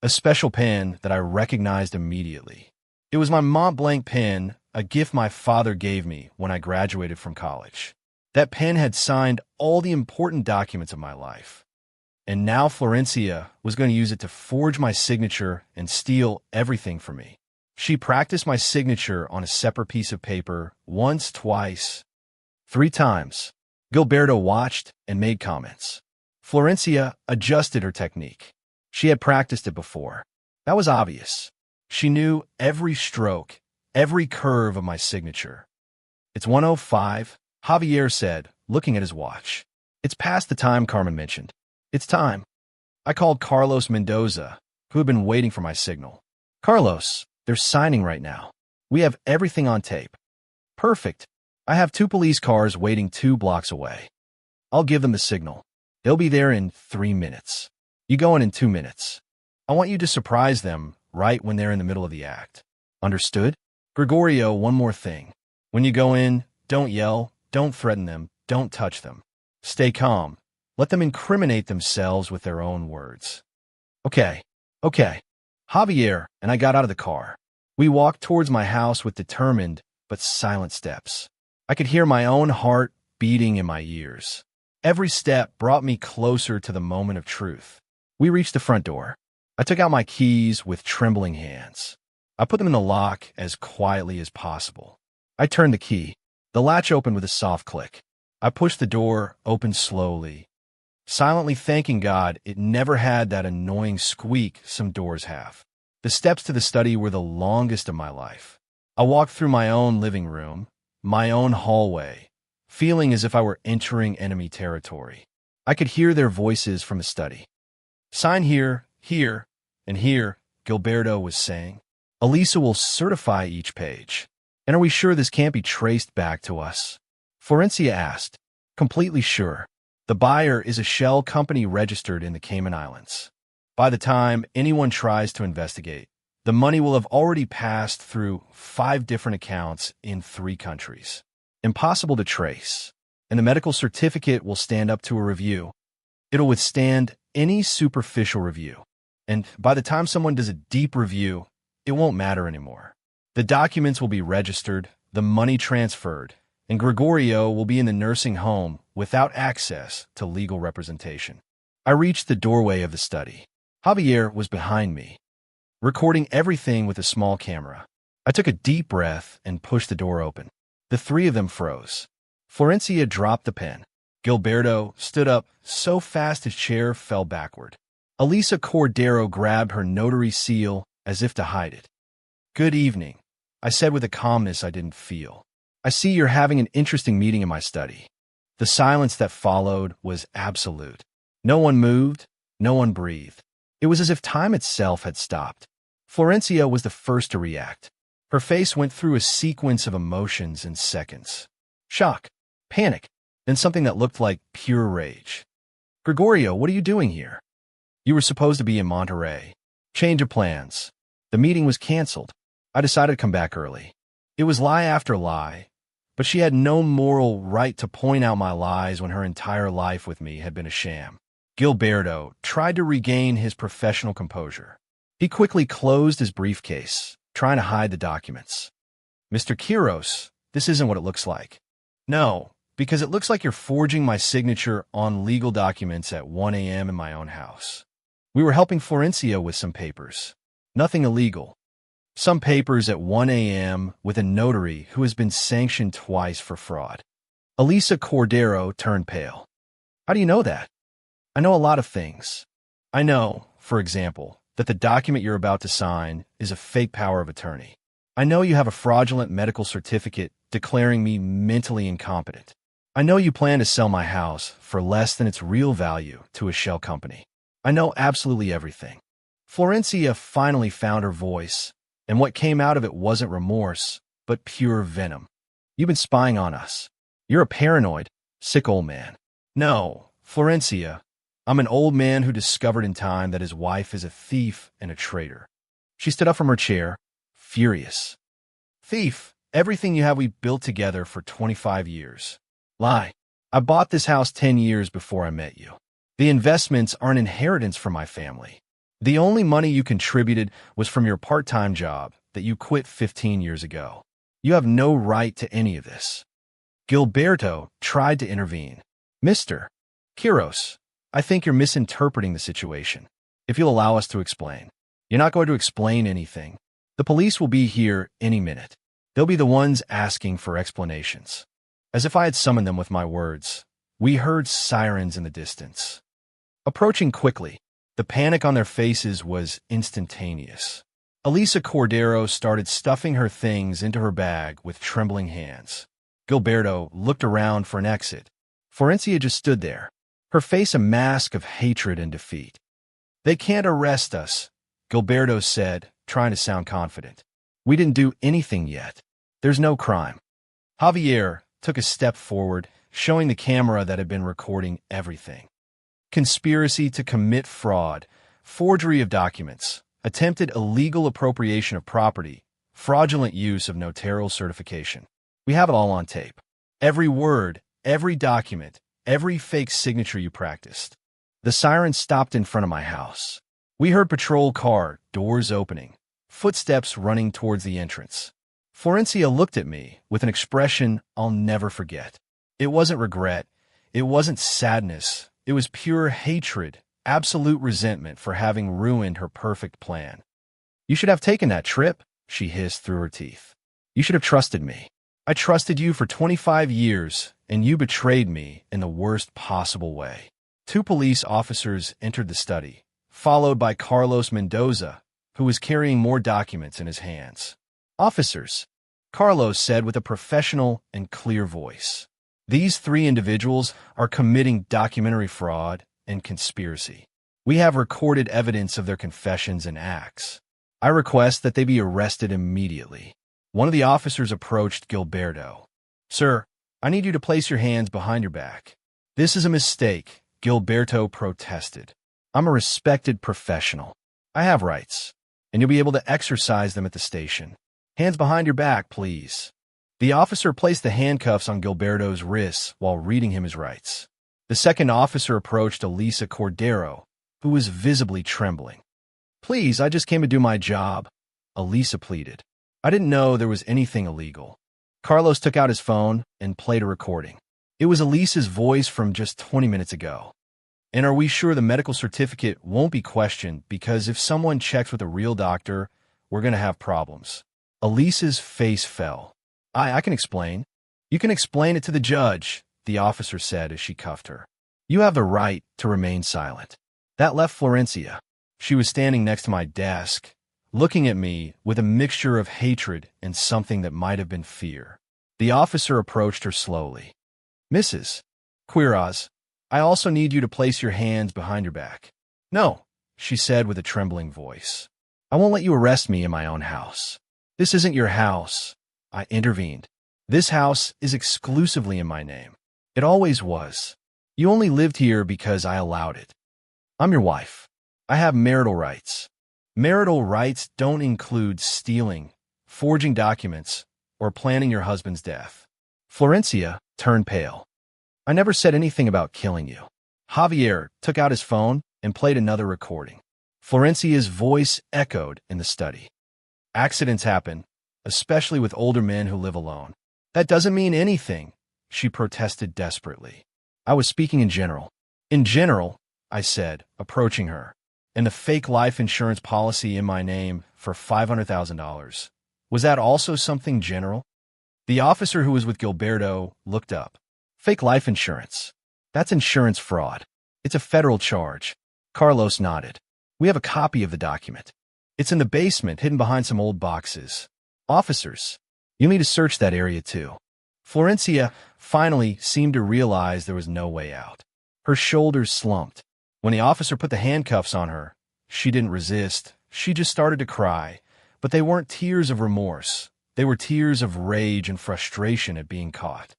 a special pen that I recognized immediately. It was my Mont Blanc pen, a gift my father gave me when I graduated from college. That pen had signed all the important documents of my life. And now Florencia was going to use it to forge my signature and steal everything from me. She practiced my signature on a separate piece of paper once, twice, 3 times. Gilberto watched and made comments. Florencia adjusted her technique. She had practiced it before. That was obvious. She knew every stroke, every curve of my signature. "It's 1:05, Javier said, looking at his watch. "It's past the time Carmen mentioned. It's time." I called Carlos Mendoza, who had been waiting for my signal. "Carlos, they're signing right now. We have everything on tape." "Perfect. I have 2 police cars waiting 2 blocks away. I'll give them the signal. They'll be there in 3 minutes. You go in 2 minutes. I want you to surprise them right when they're in the middle of the act. Understood? Gregorio, one more thing. When you go in, don't yell, don't threaten them, don't touch them. Stay calm. Let them incriminate themselves with their own words." Okay. Javier and I got out of the car. We walked towards my house with determined but silent steps. I could hear my own heart beating in my ears. Every step brought me closer to the moment of truth. We reached the front door. I took out my keys with trembling hands. I put them in the lock as quietly as possible. I turned the key. The latch opened with a soft click. I pushed the door open slowly, silently thanking God it never had that annoying squeak some doors have. The steps to the study were the longest of my life. I walked through my own living room, my own hallway, feeling as if I were entering enemy territory. I could hear their voices from the study. Sign here, here, and here, Gilberto was saying. Elisa will certify each page. And are we sure this can't be traced back to us? Florencia asked. Completely sure. The buyer is a shell company registered in the Cayman Islands. By the time anyone tries to investigate, the money will have already passed through 5 different accounts in 3 countries. Impossible to trace. And the medical certificate will stand up to a review. It'll withstand any superficial review. And by the time someone does a deep review, it won't matter anymore. The documents will be registered, the money transferred, and Gregorio will be in the nursing home without access to legal representation. I reached the doorway of the study. Javier was behind me, recording everything with a small camera. I took a deep breath and pushed the door open. The 3 of them froze. Florencia dropped the pen. Gilberto stood up so fast his chair fell backward. Elisa Cordero grabbed her notary seal as if to hide it. Good evening, I said with a calmness I didn't feel. I see you're having an interesting meeting in my study. The silence that followed was absolute. No one moved, no one breathed. It was as if time itself had stopped. Florencia was the first to react. Her face went through a sequence of emotions in seconds. Shock, panic, then something that looked like pure rage. Gregorio, what are you doing here? You were supposed to be in Monterey. Change of plans. The meeting was canceled. I decided to come back early. It was lie after lie, but she had no moral right to point out my lies when her entire life with me had been a sham. Gilberto tried to regain his professional composure. He quickly closed his briefcase, trying to hide the documents. Mr. Quiros, this isn't what it looks like. No, because it looks like you're forging my signature on legal documents at 1 a.m. in my own house. We were helping Florencia with some papers. Nothing illegal. Some papers at 1 a.m. with a notary who has been sanctioned twice for fraud. Elisa Cordero turned pale. How do you know that? I know a lot of things. I know, for example, that the document you're about to sign is a fake power of attorney. I know you have a fraudulent medical certificate declaring me mentally incompetent. I know you plan to sell my house for less than its real value to a shell company. I know absolutely everything. Florencia finally found her voice, and what came out of it wasn't remorse, but pure venom. You've been spying on us. You're a paranoid, sick old man. No, Florencia, I'm an old man who discovered in time that his wife is a thief and a traitor. She stood up from her chair, furious. Thief, everything you have we built together for 25 years. Lie. I bought this house 10 years before I met you. The investments are an inheritance from my family. The only money you contributed was from your part-time job that you quit 15 years ago. You have no right to any of this. Gilberto tried to intervene. Mr. Quiros, I think you're misinterpreting the situation. If you'll allow us to explain. You're not going to explain anything. The police will be here any minute. They'll be the ones asking for explanations. As if I had summoned them with my words, we heard sirens in the distance. Approaching quickly, the panic on their faces was instantaneous. Elisa Cordero started stuffing her things into her bag with trembling hands. Gilberto looked around for an exit. Florencia just stood there, her face a mask of hatred and defeat. They can't arrest us, Gilberto said, trying to sound confident. We didn't do anything yet. There's no crime. Javier took a step forward, showing the camera that had been recording everything. Conspiracy to commit fraud, forgery of documents, attempted illegal appropriation of property, fraudulent use of notarial certification. We have it all on tape. Every word, every document, every fake signature you practiced. The siren stopped in front of my house. We heard patrol car, doors opening, footsteps running towards the entrance. Florencia looked at me with an expression I'll never forget. It wasn't regret. It wasn't sadness. It was pure hatred, absolute resentment for having ruined her perfect plan. You should have taken that trip, she hissed through her teeth. You should have trusted me. I trusted you for 25 years, and you betrayed me in the worst possible way. Two police officers entered the study, followed by Carlos Mendoza, who was carrying more documents in his hands. "Officers," Carlos said with a professional and clear voice. "These three individuals are committing documentary fraud and conspiracy. We have recorded evidence of their confessions and acts. I request that they be arrested immediately." One of the officers approached Gilberto. "Sir, I need you to place your hands behind your back." "This is a mistake," Gilberto protested. "I'm a respected professional. I have rights, and you'll be able to exercise them at the station. Hands behind your back, please." The officer placed the handcuffs on Gilberto's wrists while reading him his rights. The second officer approached Elisa Cordero, who was visibly trembling. "Please, I just came to do my job," Elisa pleaded. "I didn't know there was anything illegal." Carlos took out his phone and played a recording. It was Elisa's voice from just 20 minutes ago. "And are we sure the medical certificate won't be questioned? Because if someone checks with a real doctor, we're going to have problems." Elisa's face fell. I can explain." "You can explain it to the judge," the officer said as she cuffed her. "You have the right to remain silent." That left Florencia. She was standing next to my desk, looking at me with a mixture of hatred and something that might have been fear. The officer approached her slowly. "Mrs. Quiroz, I also need you to place your hands behind your back." "No," she said with a trembling voice. "I won't let you arrest me in my own house." "This isn't your house," I intervened. "This house is exclusively in my name. It always was. You only lived here because I allowed it. I'm your wife. I have marital rights. Marital rights don't include stealing, forging documents, or planning your husband's death." Florencia turned pale. "I never said anything about killing you." Javier took out his phone and played another recording. Florencia's voice echoed in the study. "Accidents happen, especially with older men who live alone." "That doesn't mean anything," she protested desperately. "I was speaking in general." "In general," I said, approaching her, "and the fake life insurance policy in my name for $500,000. Was that also something general?" The officer who was with Gilberto looked up. "Fake life insurance. That's insurance fraud. It's a federal charge." Carlos nodded. "We have a copy of the document. It's in the basement, hidden behind some old boxes. Officers, you'll need to search that area too." Florencia finally seemed to realize there was no way out. Her shoulders slumped. When the officer put the handcuffs on her, she didn't resist. She just started to cry, but they weren't tears of remorse. They were tears of rage and frustration at being caught.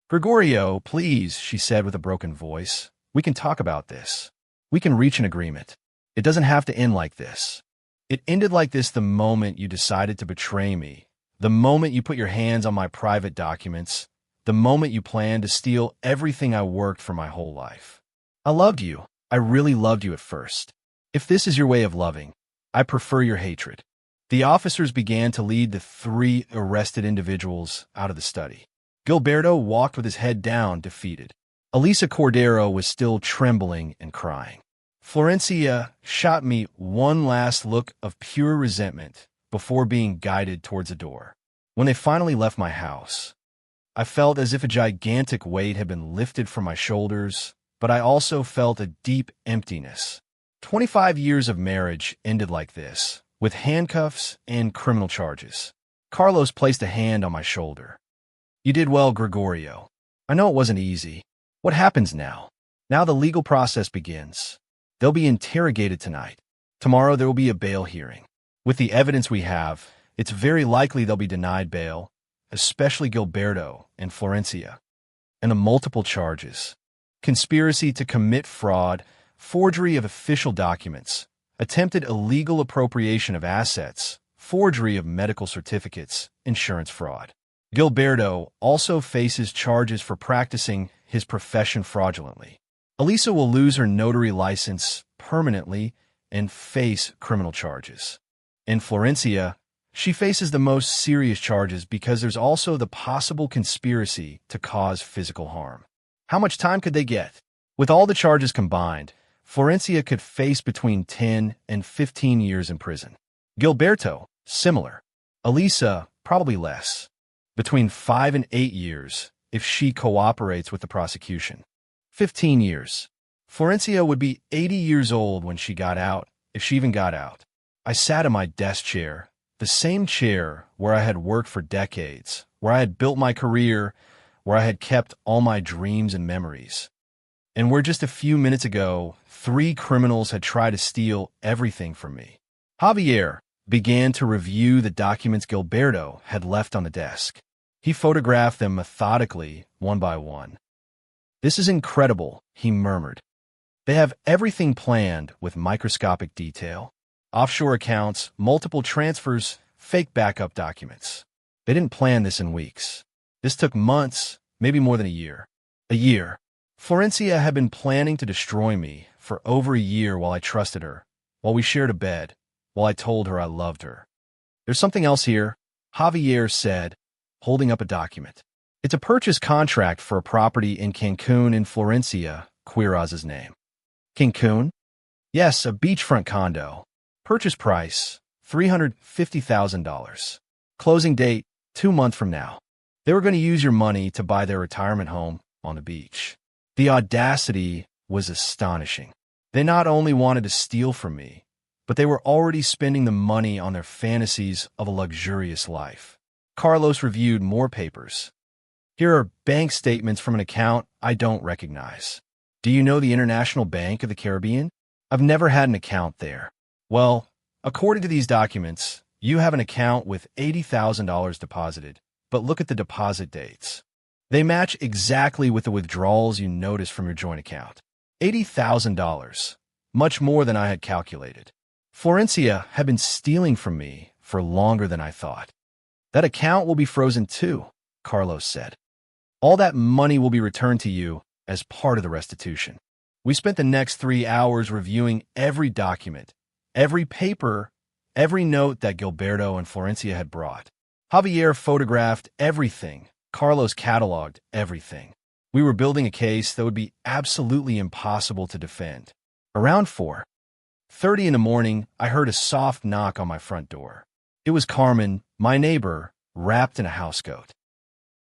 "Gregorio, please," she said with a broken voice. "We can talk about this. We can reach an agreement. It doesn't have to end like this. It ended like this the moment you decided to betray me, the moment you put your hands on my private documents, the moment you planned to steal everything I worked for my whole life. I loved you. I really loved you at first. If this is your way of loving, I prefer your hatred." The officers began to lead the three arrested individuals out of the study. Gilberto walked with his head down, defeated. Elisa Cordero was still trembling and crying. Florencia shot me one last look of pure resentment before being guided towards the door. When they finally left my house, I felt as if a gigantic weight had been lifted from my shoulders, but I also felt a deep emptiness. 25 years of marriage ended like this, with handcuffs and criminal charges. Carlos placed a hand on my shoulder. "You did well, Gregorio. I know it wasn't easy. What happens now? Now the legal process begins. They'll be interrogated tonight. Tomorrow there will be a bail hearing. With the evidence we have, it's very likely they'll be denied bail, especially Gilberto and Florencia. And the multiple charges: conspiracy to commit fraud, forgery of official documents, attempted illegal appropriation of assets, forgery of medical certificates, insurance fraud. Gilberto also faces charges for practicing his profession fraudulently. Elisa will lose her notary license permanently and face criminal charges. In Florencia, she faces the most serious charges because there's also the possible conspiracy to cause physical harm. How much time could they get? With all the charges combined, Florencia could face between 10 and 15 years in prison. Gilberto, similar. Elisa, probably less. Between 5 and 8 years if she cooperates with the prosecution. 15 years. Florencia would be 80 years old when she got out, if she even got out. I sat in my desk chair, the same chair where I had worked for decades, where I had built my career, where I had kept all my dreams and memories, and where just a few minutes ago, 3 criminals had tried to steal everything from me. Javier began to review the documents Gilberto had left on the desk. He photographed them methodically, one by one. "This is incredible," he murmured. "They have everything planned with microscopic detail. Offshore accounts, multiple transfers, fake backup documents. They didn't plan this in weeks. This took months, maybe more than a year. A year. Florencia had been planning to destroy me for over a year while I trusted her, while we shared a bed, while I told her I loved her." "There's something else here," Javier said, holding up a document. "It's a purchase contract for a property in Cancun in Florencia, Quiraz's name." "Cancun?" "Yes, a beachfront condo. Purchase price, $350,000. Closing date, 2 months from now. They were going to use your money to buy their retirement home on the beach." The audacity was astonishing. They not only wanted to steal from me, but they were already spending the money on their fantasies of a luxurious life. Carlos reviewed more papers. "Here are bank statements from an account I don't recognize. Do you know the International Bank of the Caribbean? I've never had an account there." "Well, according to these documents, you have an account with $80,000 deposited, but look at the deposit dates. They match exactly with the withdrawals you notice from your joint account. $80,000, much more than I had calculated. Florencia had been stealing from me for longer than I thought." "That account will be frozen too," Carlos said. "All that money will be returned to you as part of the restitution." We spent the next 3 hours reviewing every document, every paper, every note that Gilberto and Florencia had brought. Javier photographed everything. Carlos cataloged everything. We were building a case that would be absolutely impossible to defend. Around 4:30 in the morning, I heard a soft knock on my front door. It was Carmen, my neighbor, wrapped in a housecoat.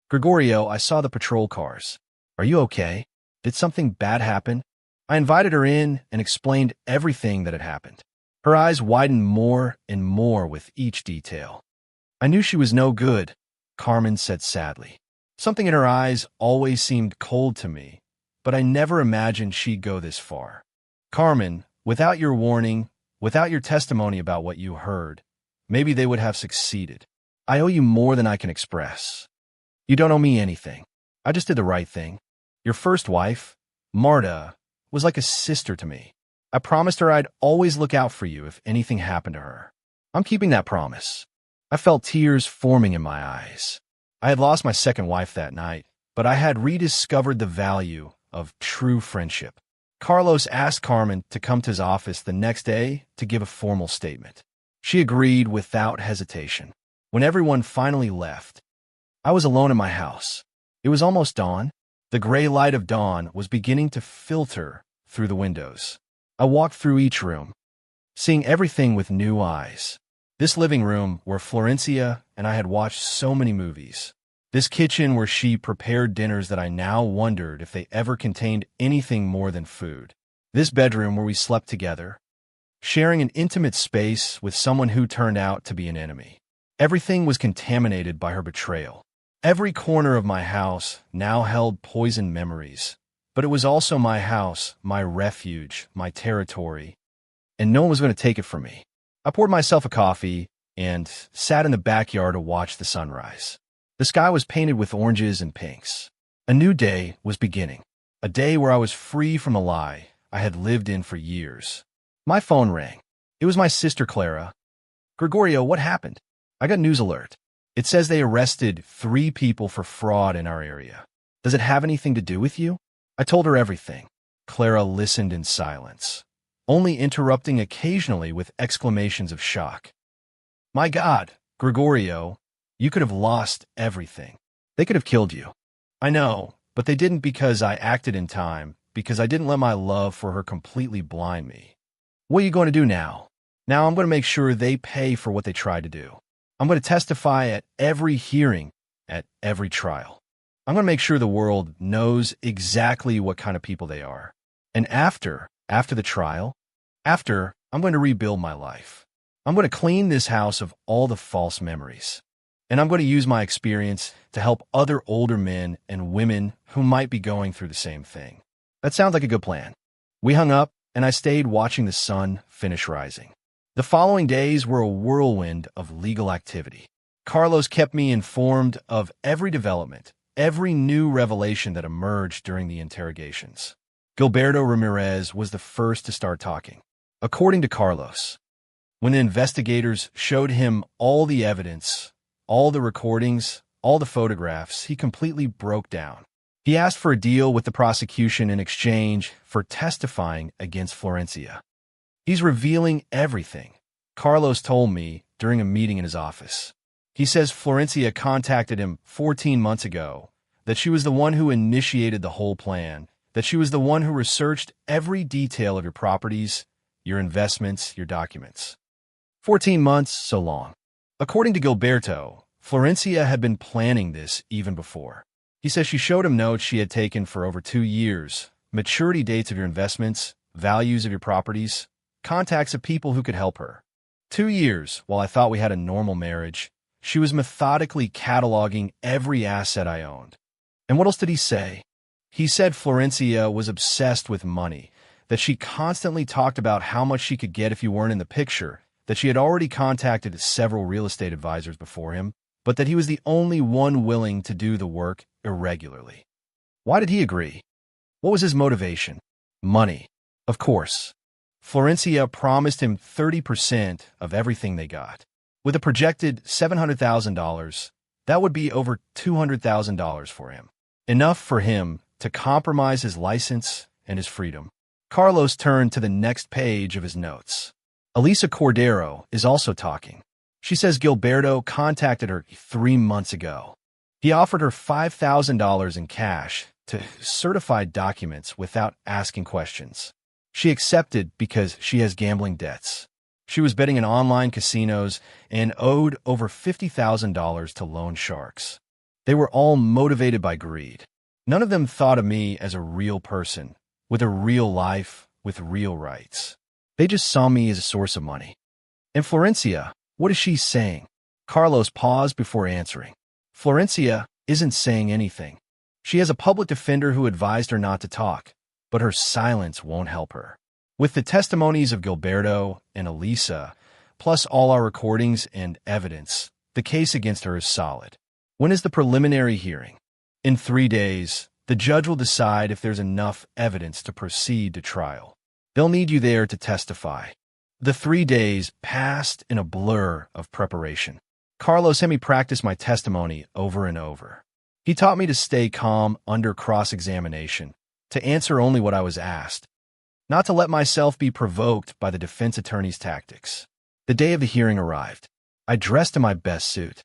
"Gregorio, I saw the patrol cars. Are you okay? Did something bad happen?" I invited her in and explained everything that had happened. Her eyes widened more and more with each detail. "I knew she was no good," Carmen said sadly. Something in her eyes always seemed cold to me, but I never imagined she'd go this far. "Carmen, without your warning, without your testimony about what you heard, maybe they would have succeeded. I owe you more than I can express." "You don't owe me anything. I just did the right thing. Your first wife, Marta, was like a sister to me. I promised her I'd always look out for you if anything happened to her. I'm keeping that promise." I felt tears forming in my eyes. I had lost my second wife that night, but I had rediscovered the value of true friendship. Carlos asked Carmen to come to his office the next day to give a formal statement. She agreed without hesitation. When everyone finally left, I was alone in my house. It was almost dawn. The gray light of dawn was beginning to filter through the windows. I walked through each room, seeing everything with new eyes. This living room where Florencia and I had watched so many movies. This kitchen where she prepared dinners that I now wondered if they ever contained anything more than food. This bedroom where we slept together, sharing an intimate space with someone who turned out to be an enemy. Everything was contaminated by her betrayal. Every corner of my house now held poisoned memories. But it was also my house, my refuge, my territory, and no one was going to take it from me. I poured myself a coffee and sat in the backyard to watch the sunrise. The sky was painted with oranges and pinks. A new day was beginning, a day where I was free from a lie I had lived in for years. My phone rang. It was my sister Clara. "Gregorio, what happened?" "I got news alert. It says they arrested 3 people for fraud in our area. Does it have anything to do with you?" I told her everything. Clara listened in silence, only interrupting occasionally with exclamations of shock. "My God, Gregorio, you could have lost everything. They could have killed you." "I know, but they didn't because I acted in time, because I didn't let my love for her completely blind me." "What are you going to do now?" "Now I'm going to make sure they pay for what they tried to do. I'm going to testify at every hearing, at every trial. I'm going to make sure the world knows exactly what kind of people they are. And after the trial, I'm going to rebuild my life. I'm going to clean this house of all the false memories. And I'm going to use my experience to help other older men and women who might be going through the same thing. That sounds like a good plan. We hung up, and I stayed watching the sun finish rising. The following days were a whirlwind of legal activity. Carlos kept me informed of every development, every new revelation that emerged during the interrogations. Gilberto Ramirez was the first to start talking. According to Carlos, when the investigators showed him all the evidence, all the recordings, all the photographs, he completely broke down. He asked for a deal with the prosecution in exchange for testifying against Florencia. He's revealing everything, Carlos told me during a meeting in his office. He says Florencia contacted him 14 months ago, that she was the one who initiated the whole plan, that she was the one who researched every detail of your properties, your investments, your documents. 14 months, so long. According to Gilberto, Florencia had been planning this even before. He says she showed him notes she had taken for over 2 years, maturity dates of your investments, values of your properties, contacts of people who could help her. 2 years, while I thought we had a normal marriage, she was methodically cataloging every asset I owned. And what else did he say? He said Florencia was obsessed with money, that she constantly talked about how much she could get if you weren't in the picture, that she had already contacted several real estate advisors before him, but that he was the only one willing to do the work irregularly. Why did he agree? What was his motivation? Money. Of course. Florencia promised him 30% of everything they got. With a projected $700,000, that would be over $200,000 for him. Enough for him to compromise his license and his freedom. Carlos turned to the next page of his notes. Elisa Cordero is also talking. She says Gilberto contacted her 3 months ago. He offered her $5,000 in cash to certify documents without asking questions. She accepted because she has gambling debts. She was betting in online casinos and owed over $50,000 to loan sharks. They were all motivated by greed. None of them thought of me as a real person, with a real life, with real rights. They just saw me as a source of money. And Florencia, what is she saying? Carlos paused before answering. Florencia isn't saying anything. She has a public defender who advised her not to talk, but her silence won't help her. With the testimonies of Gilberto and Elisa, plus all our recordings and evidence, the case against her is solid. When is the preliminary hearing? In 3 days, the judge will decide if there's enough evidence to proceed to trial. They'll need you there to testify. The 3 days passed in a blur of preparation. Carlos had me practice my testimony over and over. He taught me to stay calm under cross-examination, to answer only what I was asked, not to let myself be provoked by the defense attorney's tactics. The day of the hearing arrived. I dressed in my best suit,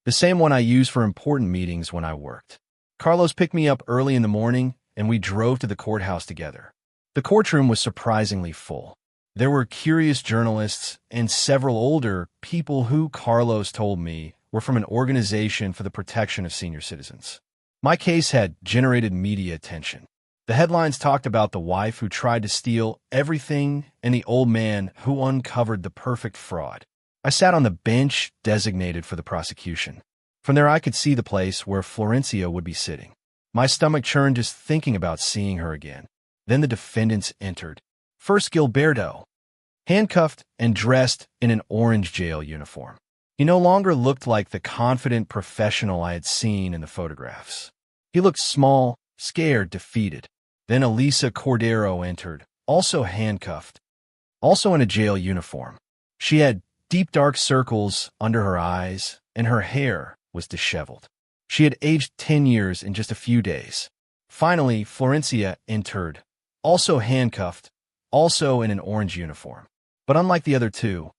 the same one I used for important meetings when I worked. Carlos picked me up early in the morning, and we drove to the courthouse together. The courtroom was surprisingly full. There were curious journalists and several older people who, Carlos told me, were from an organization for the protection of senior citizens. My case had generated media attention. The headlines talked about the wife who tried to steal everything and the old man who uncovered the perfect fraud. I sat on the bench designated for the prosecution. From there I could see the place where Florencia would be sitting. My stomach churned just thinking about seeing her again. Then the defendants entered. First Gilberto, handcuffed and dressed in an orange jail uniform. He no longer looked like the confident professional I had seen in the photographs. He looked small, scared, defeated. Then Elisa Cordero entered, also handcuffed, also in a jail uniform. She had deep dark circles under her eyes, and her hair was disheveled. She had aged 10 years in just a few days. Finally, Florencia entered, also handcuffed, also in an orange uniform. But unlike the other two,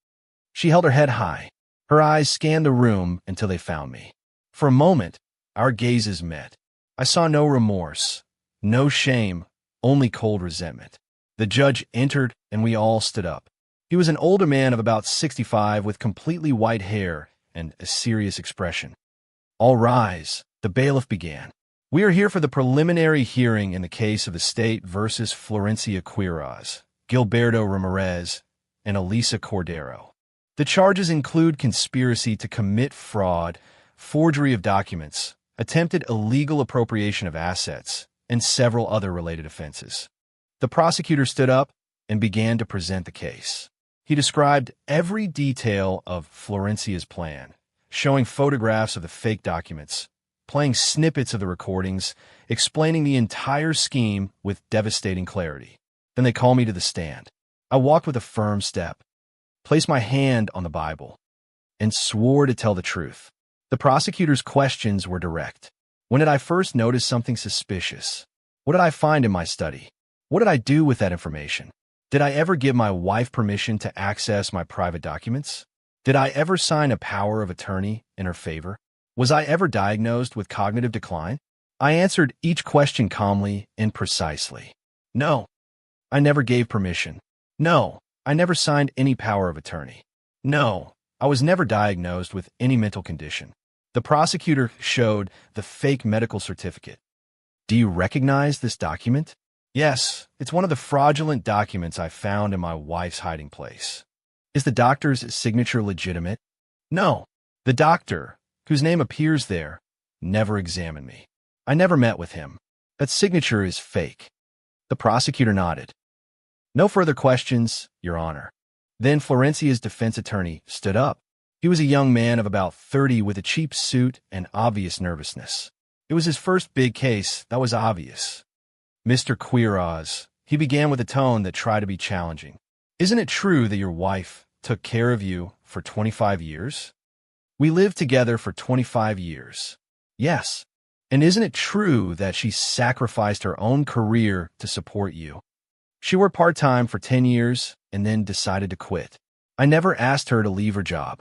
she held her head high. Her eyes scanned the room until they found me. For a moment, our gazes met. I saw no remorse, no shame, only cold resentment. The judge entered, and we all stood up. He was an older man of about 65 with completely white hair and a serious expression. All rise, the bailiff began. We are here for the preliminary hearing in the case of the state versus Florencia Quiroz, Gilberto Ramirez, and Elisa Cordero. The charges include conspiracy to commit fraud, forgery of documents, attempted illegal appropriation of assets, and several other related offenses. The prosecutor stood up and began to present the case. He described every detail of Florencia's plan, showing photographs of the fake documents, playing snippets of the recordings, explaining the entire scheme with devastating clarity. Then they called me to the stand. I walked with a firm step, placed my hand on the Bible, and swore to tell the truth. The prosecutor's questions were direct. When did I first notice something suspicious? What did I find in my study? What did I do with that information? Did I ever give my wife permission to access my private documents? Did I ever sign a power of attorney in her favor? Was I ever diagnosed with cognitive decline? I answered each question calmly and precisely. No, I never gave permission. No, I never signed any power of attorney. No, I was never diagnosed with any mental condition. The prosecutor showed the fake medical certificate. Do you recognize this document? Yes, it's one of the fraudulent documents I found in my wife's hiding place. Is the doctor's signature legitimate? No, the doctor, whose name appears there, never examined me. I never met with him. That signature is fake. The prosecutor nodded. No further questions, Your Honor. Then Florencia's defense attorney stood up. He was a young man of about 30 with a cheap suit and obvious nervousness. It was his first big case, that was obvious. Mr. Quiroz, he began with a tone that tried to be challenging. Isn't it true that your wife took care of you for 25 years? We lived together for 25 years. Yes. And isn't it true that she sacrificed her own career to support you? She worked part-time for 10 years and then decided to quit. I never asked her to leave her job.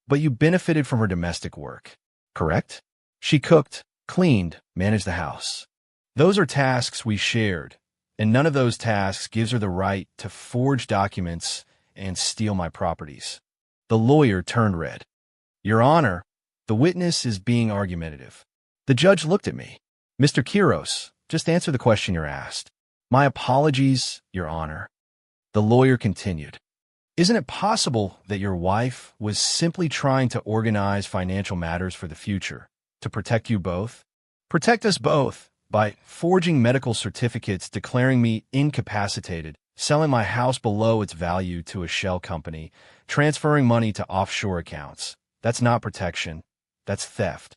But you benefited from her domestic work, correct? She cooked, cleaned, managed the house. Those are tasks we shared, and none of those tasks gives her the right to forge documents and steal my properties. The lawyer turned red. Your Honor, the witness is being argumentative. The judge looked at me. Mr. Quiroz, just answer the question you're asked. My apologies, Your Honor. The lawyer continued. Isn't it possible that your wife was simply trying to organize financial matters for the future, to protect you both? Protect us both by forging medical certificates declaring me incapacitated, selling my house below its value to a shell company, transferring money to offshore accounts. That's not protection. That's theft.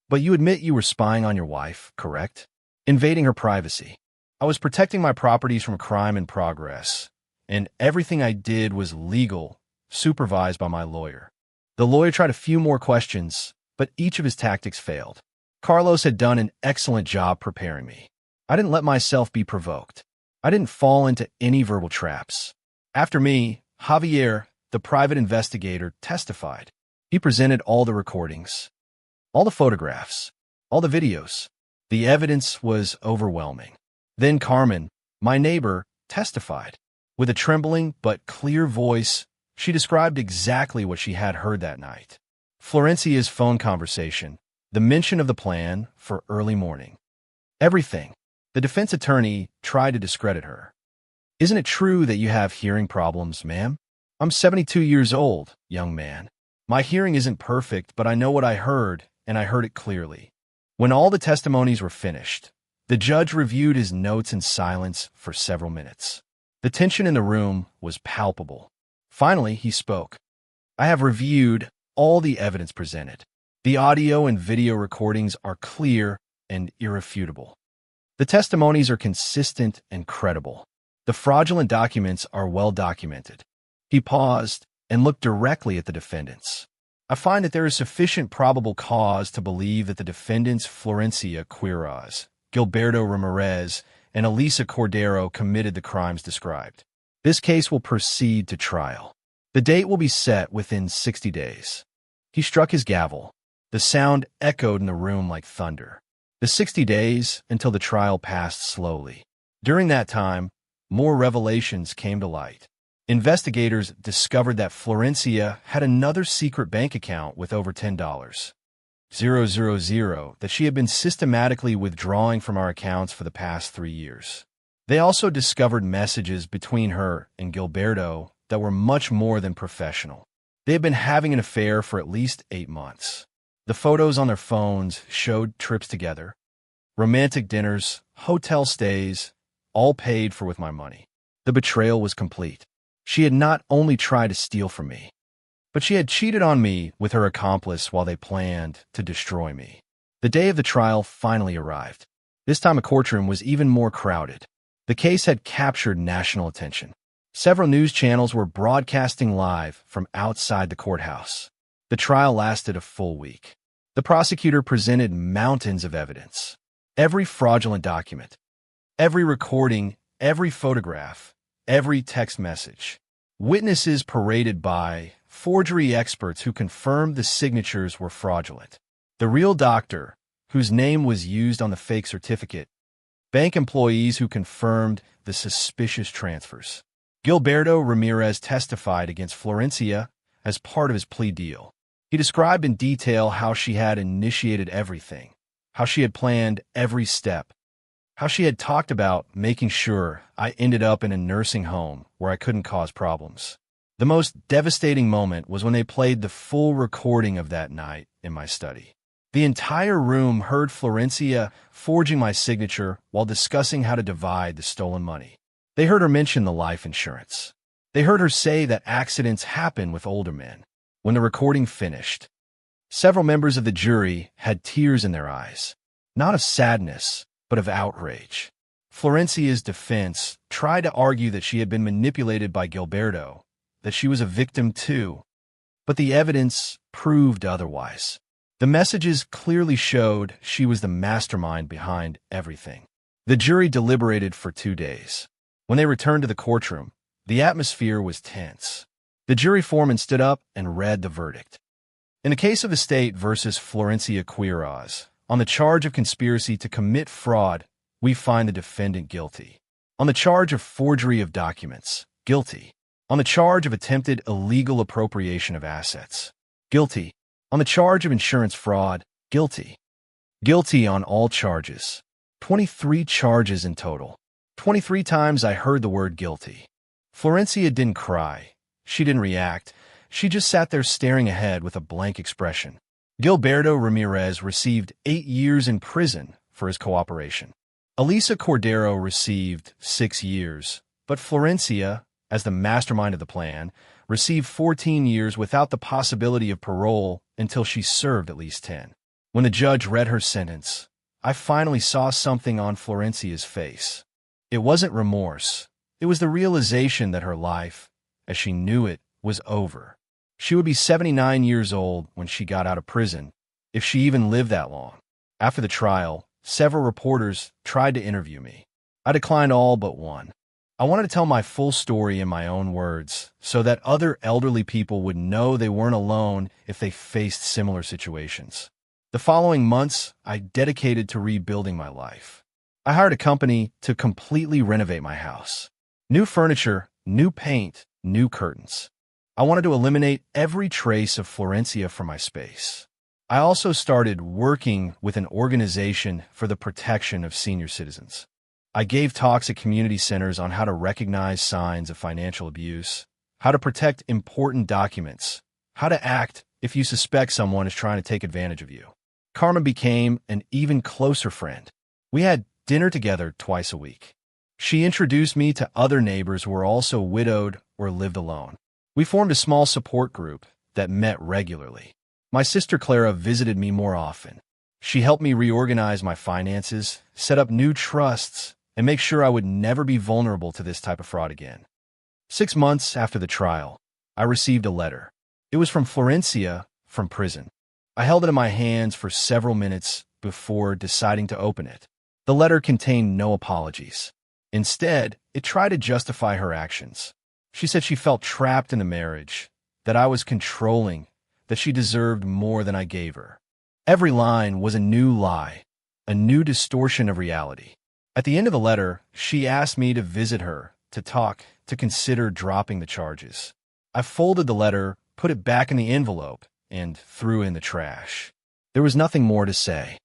But you admit you were spying on your wife, correct? Invading her privacy. I was protecting my properties from crime in progress, and everything I did was legal, supervised by my lawyer. The lawyer tried a few more questions, but each of his tactics failed. Carlos had done an excellent job preparing me. I didn't let myself be provoked. I didn't fall into any verbal traps. After me, Javier, the private investigator, testified. He presented all the recordings, all the photographs, all the videos. The evidence was overwhelming. Then Carmen, my neighbor, testified. With a trembling but clear voice, she described exactly what she had heard that night. Florencia's phone conversation, the mention of the plan for early morning. Everything. The defense attorney tried to discredit her. Isn't it true that you have hearing problems, ma'am? I'm 72 years old, young man. My hearing isn't perfect, but I know what I heard, and I heard it clearly. When all the testimonies were finished, the judge reviewed his notes in silence for several minutes. The tension in the room was palpable. Finally, he spoke. I have reviewed all the evidence presented. The audio and video recordings are clear and irrefutable. The testimonies are consistent and credible. The fraudulent documents are well documented. He paused and looked directly at the defendants. I find that there is sufficient probable cause to believe that the defendants Florencia Quiroz, Gilberto Ramirez, and Elisa Cordero committed the crimes described. This case will proceed to trial. The date will be set within 60 days. He struck his gavel. The sound echoed in the room like thunder. The 60 days until the trial passed slowly. During that time, more revelations came to light. Investigators discovered that Florencia had another secret bank account with over $10. that she had been systematically withdrawing from our accounts for the past 3 years. They also discovered messages between her and Gilberto that were much more than professional. They had been having an affair for at least 8 months. The photos on their phones showed trips together, romantic dinners, hotel stays, all paid for with my money. The betrayal was complete. She had not only tried to steal from me, but she had cheated on me with her accomplice while they planned to destroy me. The day of the trial finally arrived. This time a courtroom was even more crowded. The case had captured national attention. Several news channels were broadcasting live from outside the courthouse. The trial lasted a full week. The prosecutor presented mountains of evidence. Every fraudulent document, every recording, every photograph, every text message. Witnesses paraded by, forgery experts who confirmed the signatures were fraudulent. The real doctor, whose name was used on the fake certificate. Bank employees who confirmed the suspicious transfers. Gilberto Ramirez testified against Florencia as part of his plea deal. He described in detail how she had initiated everything, how she had planned every step, how she had talked about making sure I ended up in a nursing home where I couldn't cause problems. The most devastating moment was when they played the full recording of that night in my study. The entire room heard Florencia forging my signature while discussing how to divide the stolen money. They heard her mention the life insurance. They heard her say that accidents happen with older men. When the recording finished, several members of the jury had tears in their eyes, not of sadness, but of outrage. Florencia's defense tried to argue that she had been manipulated by Gilberto, that she was a victim too, but the evidence proved otherwise. The messages clearly showed she was the mastermind behind everything. The jury deliberated for 2 days. When they returned to the courtroom, the atmosphere was tense. The jury foreman stood up and read the verdict. In the case of the state versus Florencia Quiroz, on the charge of conspiracy to commit fraud, we find the defendant guilty. On the charge of forgery of documents, guilty. On the charge of attempted illegal appropriation of assets, guilty. On the charge of insurance fraud, guilty. Guilty on all charges. 23 charges in total. 23 times I heard the word guilty. Florencia didn't cry. She didn't react. She just sat there staring ahead with a blank expression. Gilberto Ramirez received 8 years in prison for his cooperation. Elisa Cordero received 6 years, but Florencia, as the mastermind of the plan, received 14 years without the possibility of parole until she served at least 10. When the judge read her sentence, I finally saw something on Florencia's face. It wasn't remorse. It was the realization that her life, as she knew it, was over. She would be 79 years old when she got out of prison, if she even lived that long. After the trial, several reporters tried to interview me. I declined all but one. I wanted to tell my full story in my own words, so that other elderly people would know they weren't alone if they faced similar situations. The following months, I dedicated to rebuilding my life. I hired a company to completely renovate my house. New furniture, new paint, new curtains. I wanted to eliminate every trace of Florencia from my space. I also started working with an organization for the protection of senior citizens. I gave talks at community centers on how to recognize signs of financial abuse, how to protect important documents, how to act if you suspect someone is trying to take advantage of you. Karma became an even closer friend. We had dinner together twice a week. She introduced me to other neighbors who were also widowed or lived alone. We formed a small support group that met regularly. My sister Clara visited me more often. She helped me reorganize my finances, set up new trusts, and make sure I would never be vulnerable to this type of fraud again. 6 months after the trial, I received a letter. It was from Florencia from prison. I held it in my hands for several minutes before deciding to open it. The letter contained no apologies. Instead, it tried to justify her actions. She said she felt trapped in the marriage, that I was controlling, that she deserved more than I gave her. Every line was a new lie, a new distortion of reality. At the end of the letter, she asked me to visit her, to talk, to consider dropping the charges. I folded the letter, put it back in the envelope, and threw in the trash. There was nothing more to say.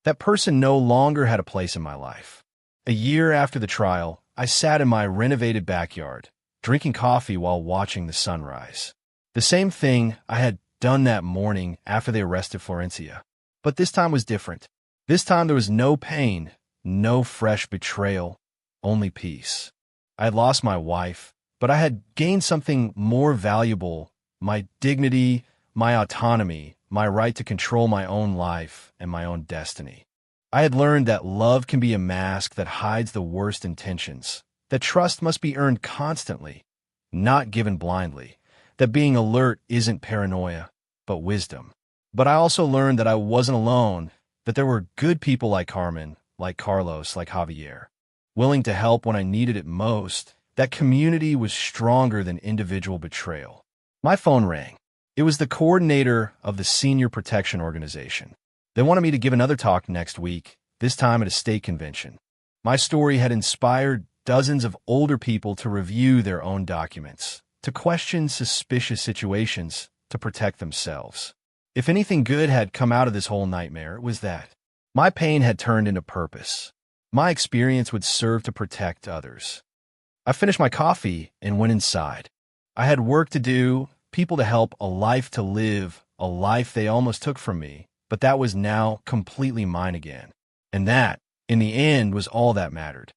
That person no longer had a place in my life. A year after the trial, I sat in my renovated backyard, drinking coffee while watching the sunrise. The same thing I had done that morning after they arrested Florencia. But this time was different. This time there was no pain, no fresh betrayal, only peace. I had lost my wife, but I had gained something more valuable: my dignity, my autonomy, my right to control my own life and my own destiny. I had learned that love can be a mask that hides the worst intentions, that trust must be earned constantly, not given blindly, that being alert isn't paranoia, but wisdom. But I also learned that I wasn't alone, that there were good people like Carmen, like Carlos, like Javier, willing to help when I needed it most. That community was stronger than individual betrayal. My phone rang. It was the coordinator of the Senior Protection Organization. They wanted me to give another talk next week, this time at a state convention. My story had inspired dozens of older people to review their own documents, to question suspicious situations, to protect themselves. If anything good had come out of this whole nightmare, it was that my pain had turned into purpose. My experience would serve to protect others. I finished my coffee and went inside. I had work to do, people to help, a life to live, a life they almost took from me, but that was now completely mine again. And that, in the end, was all that mattered.